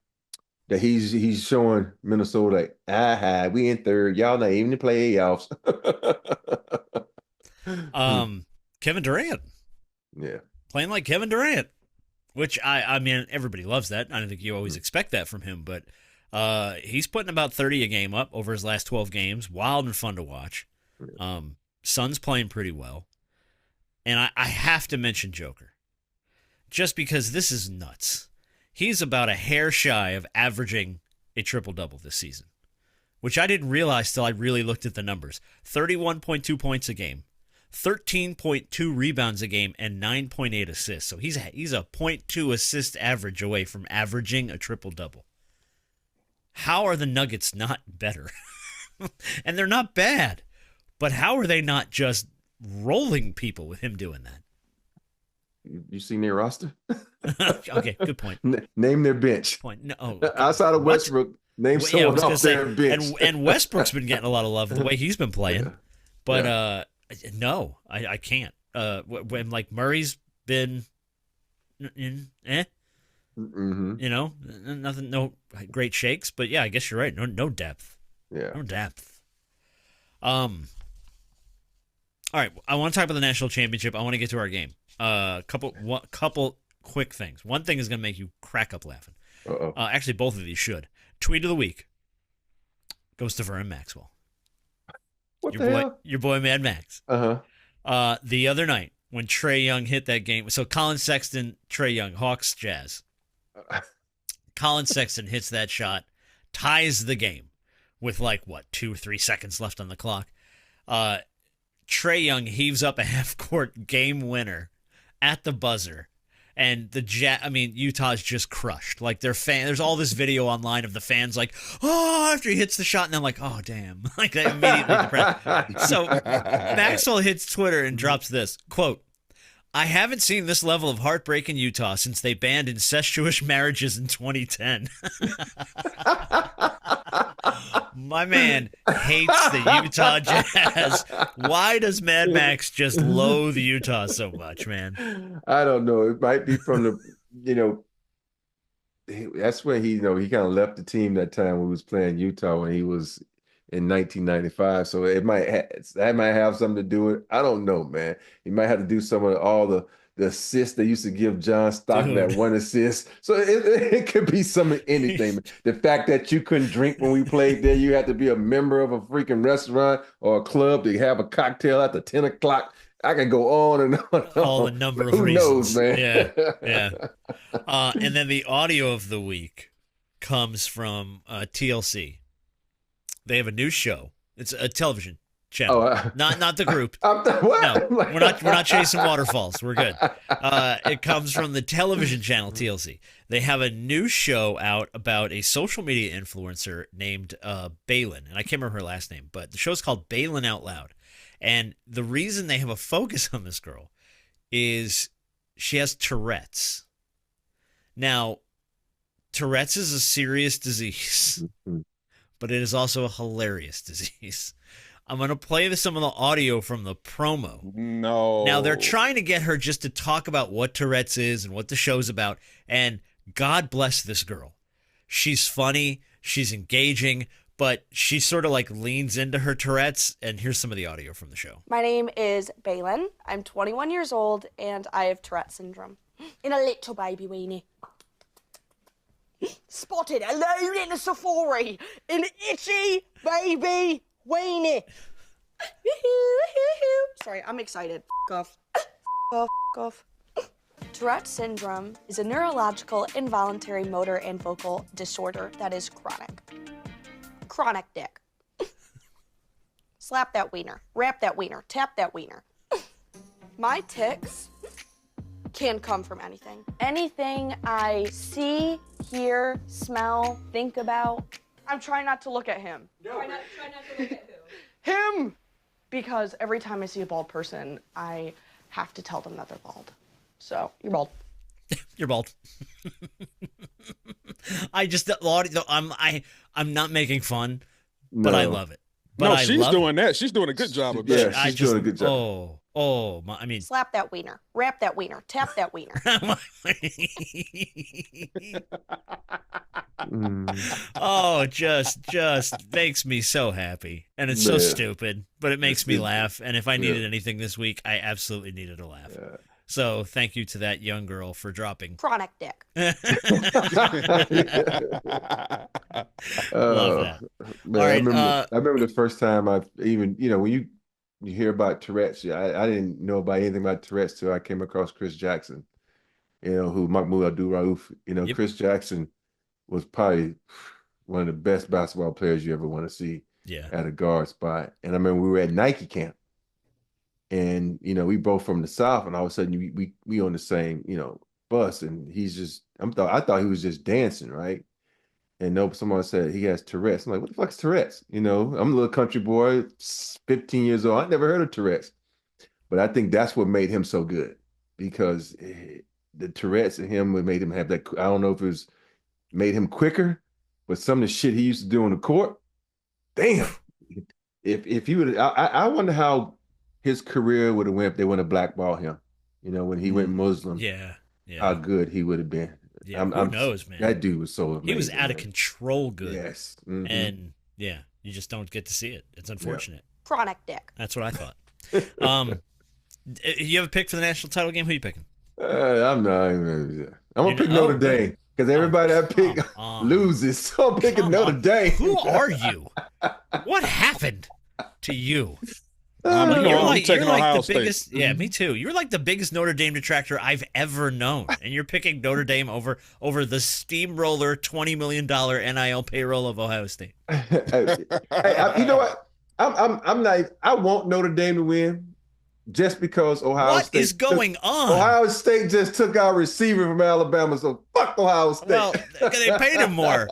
he's showing Minnesota like, we in third. Y'all not even in playoffs. Kevin Durant. Yeah. Playing like Kevin Durant. Which, I mean, everybody loves that. I don't think you always expect that from him, but he's putting about 30 a game up over his last 12 games. Wild and fun to watch. Suns playing pretty well. And I have to mention Joker. Just because this is nuts. He's about a hair shy of averaging a triple-double this season, which I didn't realize till I really looked at the numbers. 31.2 points a game. 13.2 rebounds a game and 9.8 assists. So he's a 0.2 assist average away from averaging a triple-double. How are the Nuggets not better? And they're not bad. But how are they not just rolling people with him doing that? You seen their roster? Okay, good point. Name their bench. No, outside of Westbrook, name someone off their bench. And Westbrook's been getting a lot of love the way he's been playing. Yeah. But no, I can't. When like Murray's been, you know, nothing, no great shakes. But yeah, I guess you're right. No depth. Yeah, no depth. All right, I want to talk about the national championship. I want to get to our game. Couple quick things. One thing is going to make you crack up laughing. Actually, both of these should. Tweet of the week goes to Vernon Maxwell. What the hell? Your boy Mad Max. The other night when Trae Young hit that game, so Colin Sexton, Trae Young, Hawks, Jazz. Colin Sexton hits that shot, ties the game with 2 or 3 seconds left on the clock. Trae Young heaves up a half-court game winner at the buzzer. And Utah's just crushed. There's all this video online of the fans after he hits the shot, and I'm like, oh, damn. They immediately depressed. So Maxwell hits Twitter and drops this, quote, I haven't seen this level of heartbreak in Utah since they banned incestuous marriages in 2010. My man hates the Utah Jazz. Why does Mad Max just loathe Utah so much, man? I don't know. It might be from that's when he kind of left the team that time when he was playing Utah when he was in 1995. So that might have something to do with it. I don't know, man. He might have to do some of all the assists they used to give John Stockton, that one assist. So it could be some of anything. The fact that you couldn't drink when we played there, you had to be a member of a freaking restaurant or a club to have a cocktail after 10 o'clock. I can go on and on. All the number of reasons. Knows, man? Yeah. And then the audio of the week comes from TLC. They have a new show. It's a television channel, not the group. No, we're not chasing waterfalls. We're good. It comes from the television channel TLC. They have a new show out about a social media influencer named Balin, and I can't remember her last name, but the show's called Balin Out Loud. And the reason they have a focus on this girl is she has Tourette's. Now, Tourette's is a serious disease, but it is also a hilarious disease. I'm going to play some of the audio from the promo. No. Now, they're trying to get her just to talk about what Tourette's is and what the show's about. And God bless this girl. She's funny. She's engaging. But she sort of leans into her Tourette's. And here's some of the audio from the show. My name is Balin. I'm 21 years old, and I have Tourette's syndrome. In a little baby weenie. Spotted alone in a safari. An itchy baby weenie. Sorry, I'm excited. Off. Off. Tourette's syndrome is a neurological, involuntary motor and vocal disorder that is chronic. Chronic dick. Slap that wiener. Wrap that wiener. Tap that wiener. My tics can come from anything. Anything I see, hear, smell, think about. I'm trying not to look at him. No. Try not to look at who? Him! Because every time I see a bald person, I have to tell them that they're bald. So, you're bald. You're bald. I'm not making fun, but I love it. But she's doing that. She's doing a good job of that. Yeah, she's doing a good job. Slap that wiener. Wrap that wiener. Tap that wiener. Oh, just makes me so happy. And it's so stupid, but it makes me laugh. And if I needed anything this week, I absolutely needed a laugh. Yeah. So thank you to that young girl for dropping chronic dick. Love that. Man, I remember the first time I even, when you hear about Tourette's, I didn't know about anything about Tourette's till I came across Chris Jackson, who Mahmoud Abdul-Rauf. Yep. Chris Jackson was probably one of the best basketball players you ever want to see at a guard spot. And I remember we were at Nike camp. And, we both from the South, and all of a sudden we on the same, bus, and he's just, I thought he was just dancing, right? And someone said he has Tourette's. I'm like, what the fuck is Tourette's? I'm a little country boy, 15 years old. I never heard of Tourette's. But I think that's what made him so good, because the Tourette's in him made him have that, I don't know if it was made him quicker, but some of the shit he used to do on the court, damn. If he would, I wonder how his career would have went if they wouldn't have blackballed him. When he went Muslim. Yeah. How good he would have been. Yeah, who knows, man? That dude was so amazing. He was out of control good. Yes. Mm-hmm. And, you just don't get to see it. It's unfortunate. Chronic dick. That's what I thought. You have a pick for the national title game? Who are you picking? I'm going to pick Notre Dame. Because everybody I pick loses. So I'm picking Notre Dame. Who are you? What happened? to you. I'm taking Ohio State. Biggest, yeah, me too. You're like the biggest Notre Dame detractor I've ever known, and you're picking Notre Dame over the steamroller $20 million NIL payroll of Ohio State. You know what? I'm not. I want Notre Dame to win. Just because Ohio State. What is going on? Ohio State just took our receiver from Alabama, so fuck Ohio State. Well, they paid him more.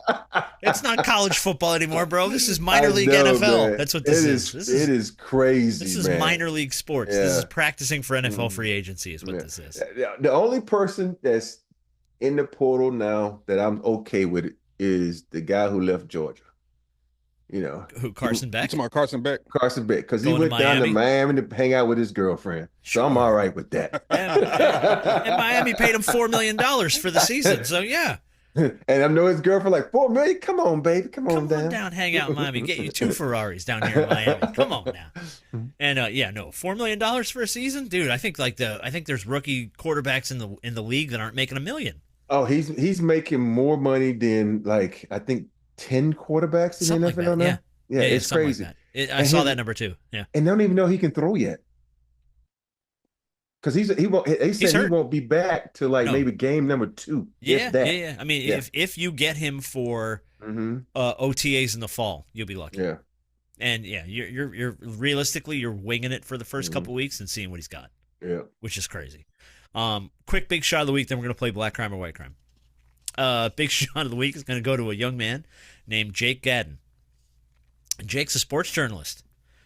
It's not college football anymore, bro. This is minor league NFL. Man. That's what this is. It is crazy, This is man. Minor league sports. Yeah. This is practicing for NFL free agency is what this is. The only person that's in the portal now that I'm okay with it is the guy who left Georgia. You know, who, Carson Beck? You talking about Carson Beck? Carson Beck, because he went down to Miami to hang out with his girlfriend. Sure. So I'm all right with that. And Miami paid him $4 million for the season. So yeah. And I know his girlfriend like, $4 million? Come on, baby. Come on down, hang out in Miami. Get you 2 Ferraris down here in Miami. Come on now. And $4 million for a season, dude. I think there's rookie quarterbacks in the league that aren't making $1 million. Oh, he's making more money than like I think 10 quarterbacks in the NFL now. Yeah, it's crazy. Like I saw that number too. Yeah, and they don't even know he can throw yet. Because he won't be back to maybe game number 2. Yeah. I mean, if you get him for OTAs in the fall, you'll be lucky. Yeah, and you're realistically you're winging it for the first couple weeks and seeing what he's got. Yeah, which is crazy. Quick big shot of the week. Then we're gonna play Black Crime or White Crime. Big shot of the week is going to go to a young man named Jake Gadden. Jake's a sports journalist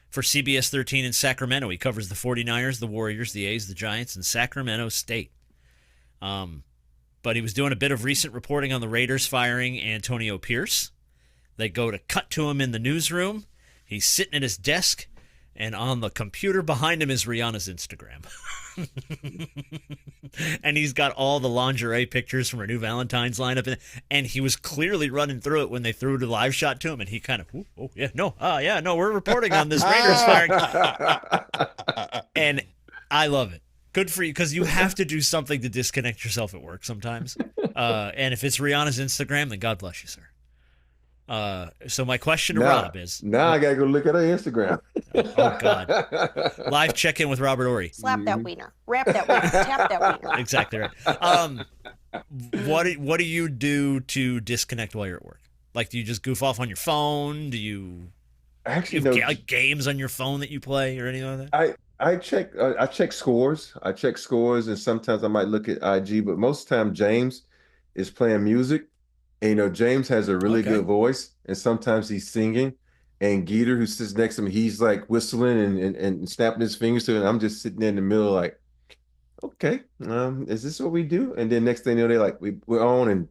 for CBS 13 in Sacramento. He covers the 49ers, the Warriors, the A's, the Giants, and Sacramento State. But he was doing a bit of recent reporting on the Raiders firing Antonio Pierce. They go to cut to him in the newsroom. He's sitting at his desk, and on the computer behind him is Rihanna's Instagram. And he's got all the lingerie pictures from her new Valentine's lineup, and he was clearly running through it when they threw the live shot to him, and he kind of, we're reporting on this Raiders firing. And I love it. Good for you, because you have to do something to disconnect yourself at work sometimes. And if it's Rihanna's Instagram, then God bless you, sir. So my question to Rob is... Now I got to go look at her Instagram. Oh, God. Live check-in with Robert Horry. Slap that wiener. Wrap that wiener. Tap that wiener. Exactly right. What do you do to disconnect while you're at work? Like, do you just goof off on your phone? Do you actually have games on your phone that you play or anything like that? I check scores. I check scores, and sometimes I might look at IG, but most of the time James is playing music. And, James has a really good voice, and sometimes he's singing. And Geeter, who sits next to him, he's like whistling and snapping his fingers to it. And I'm just sitting there in the middle like, okay, is this what we do? And then next thing you know, they're like, we're on, and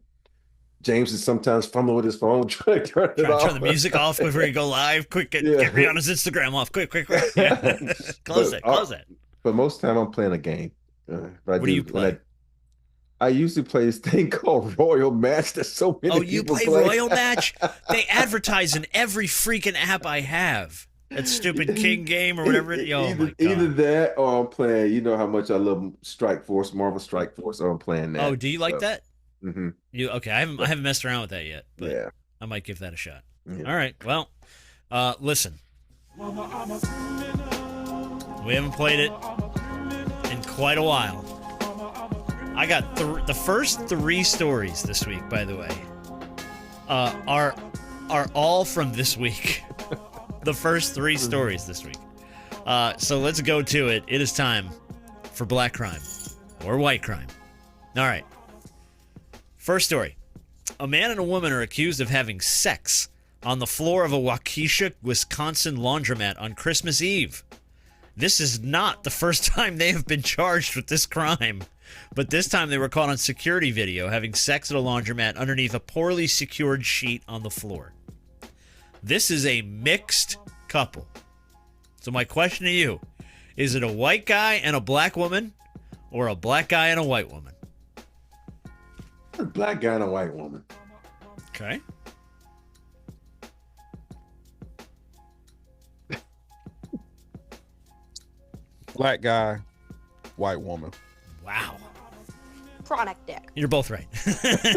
James is sometimes fumbling with his phone, trying to turn it off. Turn the music off before you go live. Quick, get Rihanna's Instagram off. Quick. Yeah. Close it. But most of the time I'm playing a game. What do you play? I usually play this thing called Royal Match. There's so many people play Royal Match? They advertise in every freaking app I have. That stupid King game or whatever. Either that or I'm playing, you know how much I love Strike Force, Marvel Strike Force, so I'm playing that. Oh, do you like that? Mm-hmm. I haven't messed around with that yet, but I might give that a shot. Yeah. All right, well, listen. We haven't played it in quite a while. I got the first 3 stories this week, by the way, are all from this week. The first 3 stories this week. So let's go to it. It is time for Black Crime or White Crime. All right. First story. A man and a woman are accused of having sex on the floor of a Waukesha, Wisconsin laundromat on Christmas Eve. This is not the first time they have been charged with this crime. But this time they were caught on security video having sex at a laundromat underneath a poorly secured sheet on the floor. This is a mixed couple. So my question to you, is it a white guy and a black woman or a black guy and a white woman? A black guy and a white woman. Okay. Black guy, white woman. Wow. chronic dick. You're both right.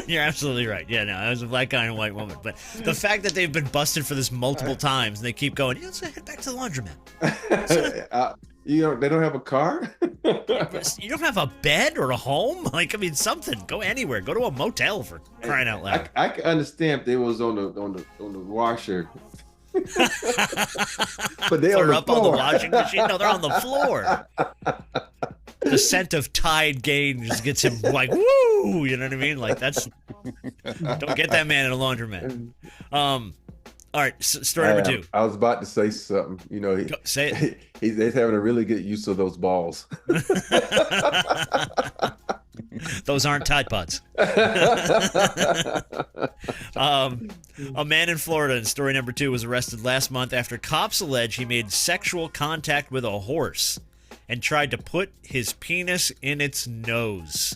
You're absolutely right. Yeah, no, it was a black guy and a white woman. But the fact that they've been busted for this multiple times and they keep going, let's head back to the laundromat. They don't have a car? You don't have a bed or a home? Like, I mean, something. Go anywhere. Go to a motel for crying out loud. I can understand if they was on the washer. But they are on up on the washing machine. No, they're on the floor. The scent of Tide Gain just gets him like, woo! You know what I mean? Like, don't get that man in a laundromat. All right, story number 2. I was about to say something. Say it. He's having a really good use of those balls. Those aren't Tide Pods. A man in Florida in story number 2 was arrested last month after cops allege he made sexual contact with a horse and tried to put his penis in its nose.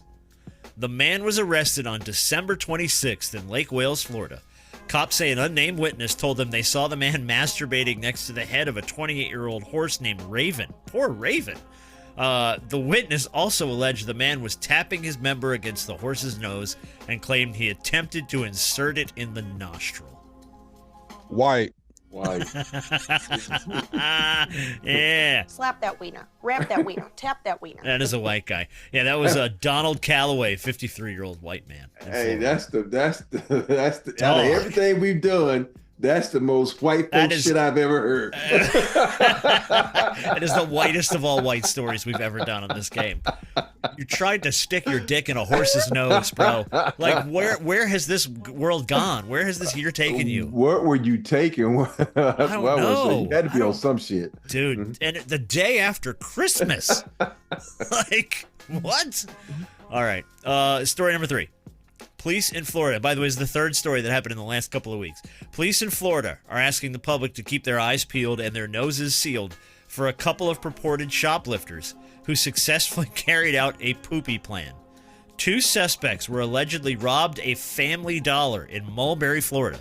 The man was arrested on December 26th in Lake Wales, Florida. Cops say an unnamed witness told them they saw the man masturbating next to the head of a 28-year-old horse named Raven. Poor Raven. The witness also alleged the man was tapping his member against the horse's nose and claimed he attempted to insert it in the nostril. White. Yeah. Slap that wiener. Ramp that wiener. Tap that wiener. That is a white guy. Yeah, that was Donald Calloway, 53-year-old white man. Hey, that's the out of everything we've done, that's the most white folks shit I've ever heard. It is the whitest of all white stories we've ever done on this game. You tried to stick your dick in a horse's nose, bro. Like, where has this world gone? Where has this year taken you? What were you taking? I don't know. You had to be on some shit. Dude, and the day after Christmas. Like, what? All right. Story number 3. Police in Florida, by the way, is the third story that happened in the last couple of weeks. Police in Florida are asking the public to keep their eyes peeled and their noses sealed for a couple of purported shoplifters who successfully carried out a poopy plan. 2 suspects were allegedly robbed a Family Dollar in Mulberry, Florida.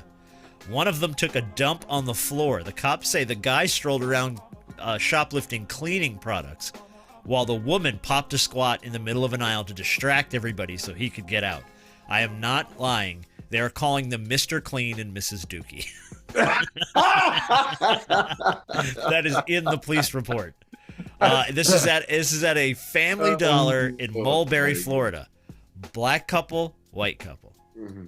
One of them took a dump on the floor. The cops say the guy strolled around shoplifting cleaning products, while the woman popped a squat in the middle of an aisle to distract everybody so he could get out. I am not lying. They are calling them Mr. Clean and Mrs. Dookie. That is in the police report. This is at a Family Dollar in Mulberry, Florida. Black couple, white couple. Mm-hmm.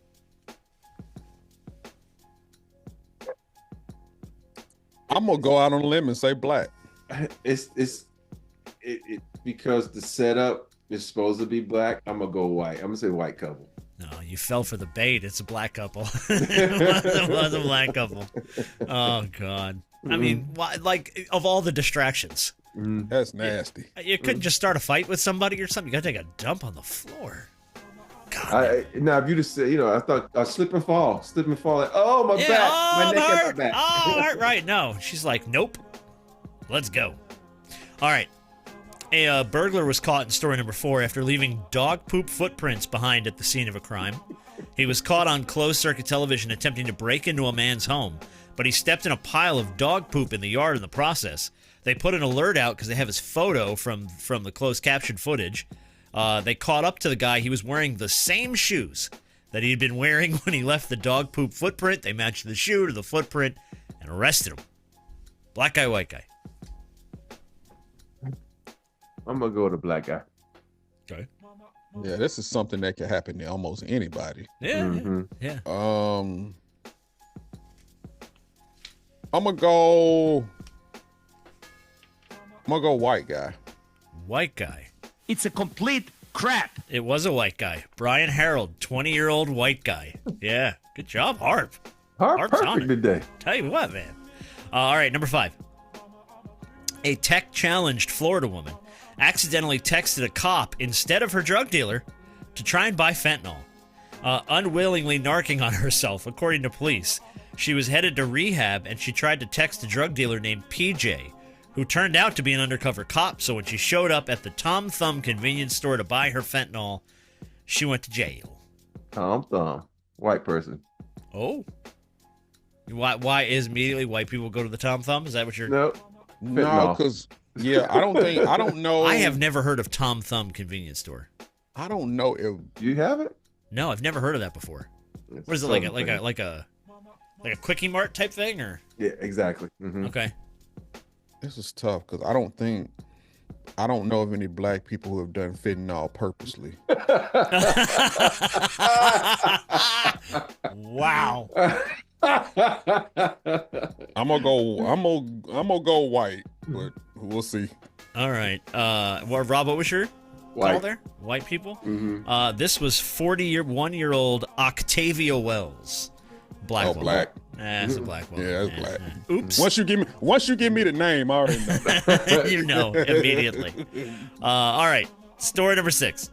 I'm gonna go out on a limb and say black. It's because the setup is supposed to be black. I'm gonna go white. I'm gonna say white couple. No, you fell for the bait. It's a black couple. It was a black couple. Oh, God. I mean, like, of all the distractions. That's nasty. You couldn't just start a fight with somebody or something. You got to take a dump on the floor. God. Now, if you just said, I thought slip and fall. Like, oh, my back. My neck and my back. Oh, right. No. She's like, nope. Let's go. All right. A burglar was caught in story number 4 after leaving dog poop footprints behind at the scene of a crime. He was caught on closed-circuit television attempting to break into a man's home, but he stepped in a pile of dog poop in the yard in the process. They put an alert out because they have his photo from the closed caption footage. They caught up to the guy. He was wearing the same shoes that he'd been wearing when he left the dog poop footprint. They matched the shoe to the footprint and arrested him. Black guy, white guy. I'm gonna go with a black guy. Okay. Yeah, this is something that can happen to almost anybody. Yeah. Mm-hmm. Yeah. I'm gonna go white guy. White guy. It's a complete crap. It was a white guy. Brian Harold, 20-year-old white guy. Yeah. Good job, Harp. Harp's on perfect it. today. Tell you what, man. All right, number 5. A tech-challenged Florida woman accidentally texted a cop instead of her drug dealer to try and buy fentanyl, unwillingly narking on herself, according to police. She was headed to rehab, and she tried to text a drug dealer named PJ, who turned out to be an undercover cop, so when she showed up at the Tom Thumb convenience store to buy her fentanyl, she went to jail. Tom Thumb. White person. Oh. Why is immediately white people go to the Tom Thumb? Is that what you're... No, because I don't know. I have never heard of Tom Thumb convenience store. I don't know if you have it. No, I've never heard of that before. It's What is it, like a Quickie Mart type thing, or? Yeah, exactly. Mm-hmm. Okay. this is tough because I don't know of any black people who have done fentanyl purposely. Wow. I'm gonna go white, but we'll see. All right. Rob, what was your White. call there? White people? Mm-hmm. This was 41-year-old Octavia Wells. Black Oh, woman. black. It's a black woman. Yeah, it's black. Oops. Once you give me the name, I already know. You know immediately. All right. Story number 6.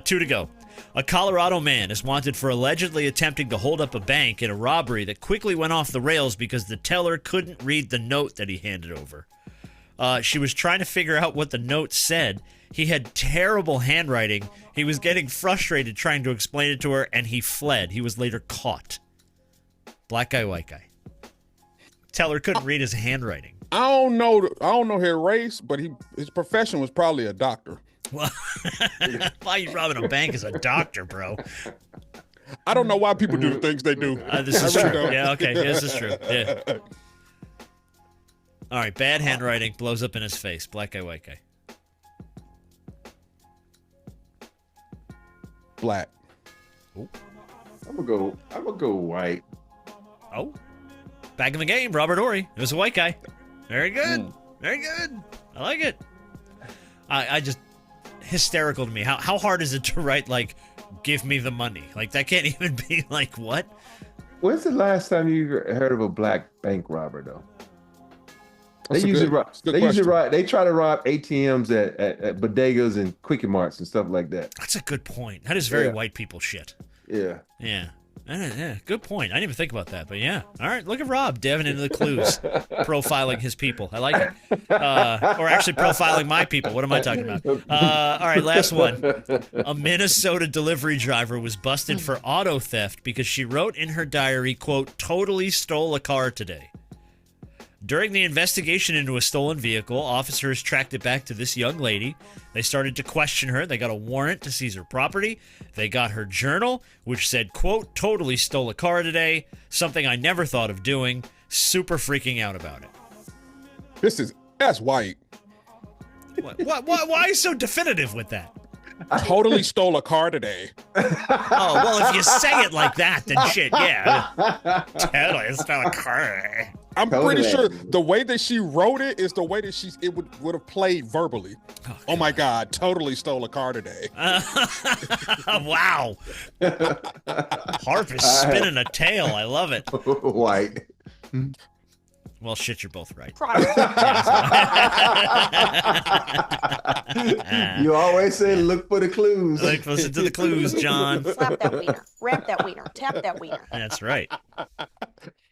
2 to go. A Colorado man is wanted for allegedly attempting to hold up a bank in a robbery that quickly went off the rails because the teller couldn't read the note that he handed over. She was trying to figure out what the note said. He had terrible handwriting. He was getting frustrated trying to explain it to her, and he fled. He was later caught. Black guy, white guy. Teller couldn't read his handwriting. I don't know his race, but his profession was probably a doctor. Well, why are you robbing a bank as a doctor, bro? I don't know why people do the things they do. This is I really true. don't. Yeah, okay. This is true. Yeah. All right. Bad handwriting blows up in his face. Black guy, white guy. Black. I'm gonna go white. Oh. Back in the game, Robert Horry. It was a white guy. Very good. Very good. I like it. I just hysterical to me. How hard is it to write like give me the money? Like that can't even be like what? When's the last time you heard of a black bank robber though? That's They a usually good question. they try to rob ATMs at bodegas and Quickie Marts and stuff like that. That's a good point. That is very Yeah. white people shit. Yeah. Yeah. Yeah, good point. I didn't even think about that, but yeah. All right, look at Rob diving into the clues, profiling his people. I like it. Or actually profiling my people. What am I talking about? All right, last one. A Minnesota delivery driver was busted for auto theft because she wrote in her diary, quote, totally stole a car today. During the investigation into a stolen vehicle, officers tracked it back to this young lady. They started to question her. They got a warrant to seize her property. They got her journal, which said, quote, totally stole a car today. Something I never thought of doing. Super freaking out about it. That's white. Why so definitive with that? Totally stole a car today. Oh, well, if you say it like that, then shit, yeah. Totally stole a car. I'm pretty sure the way that she wrote it is the way that it would have played verbally. Oh my God, totally stole a car today. Wow. Harp is spinning a tail. I love it. White. Well, shit, you're both right. You always say look for the clues. Listen to the clues, John. Slap that wiener. Ramp that wiener. Tap that wiener. That's right.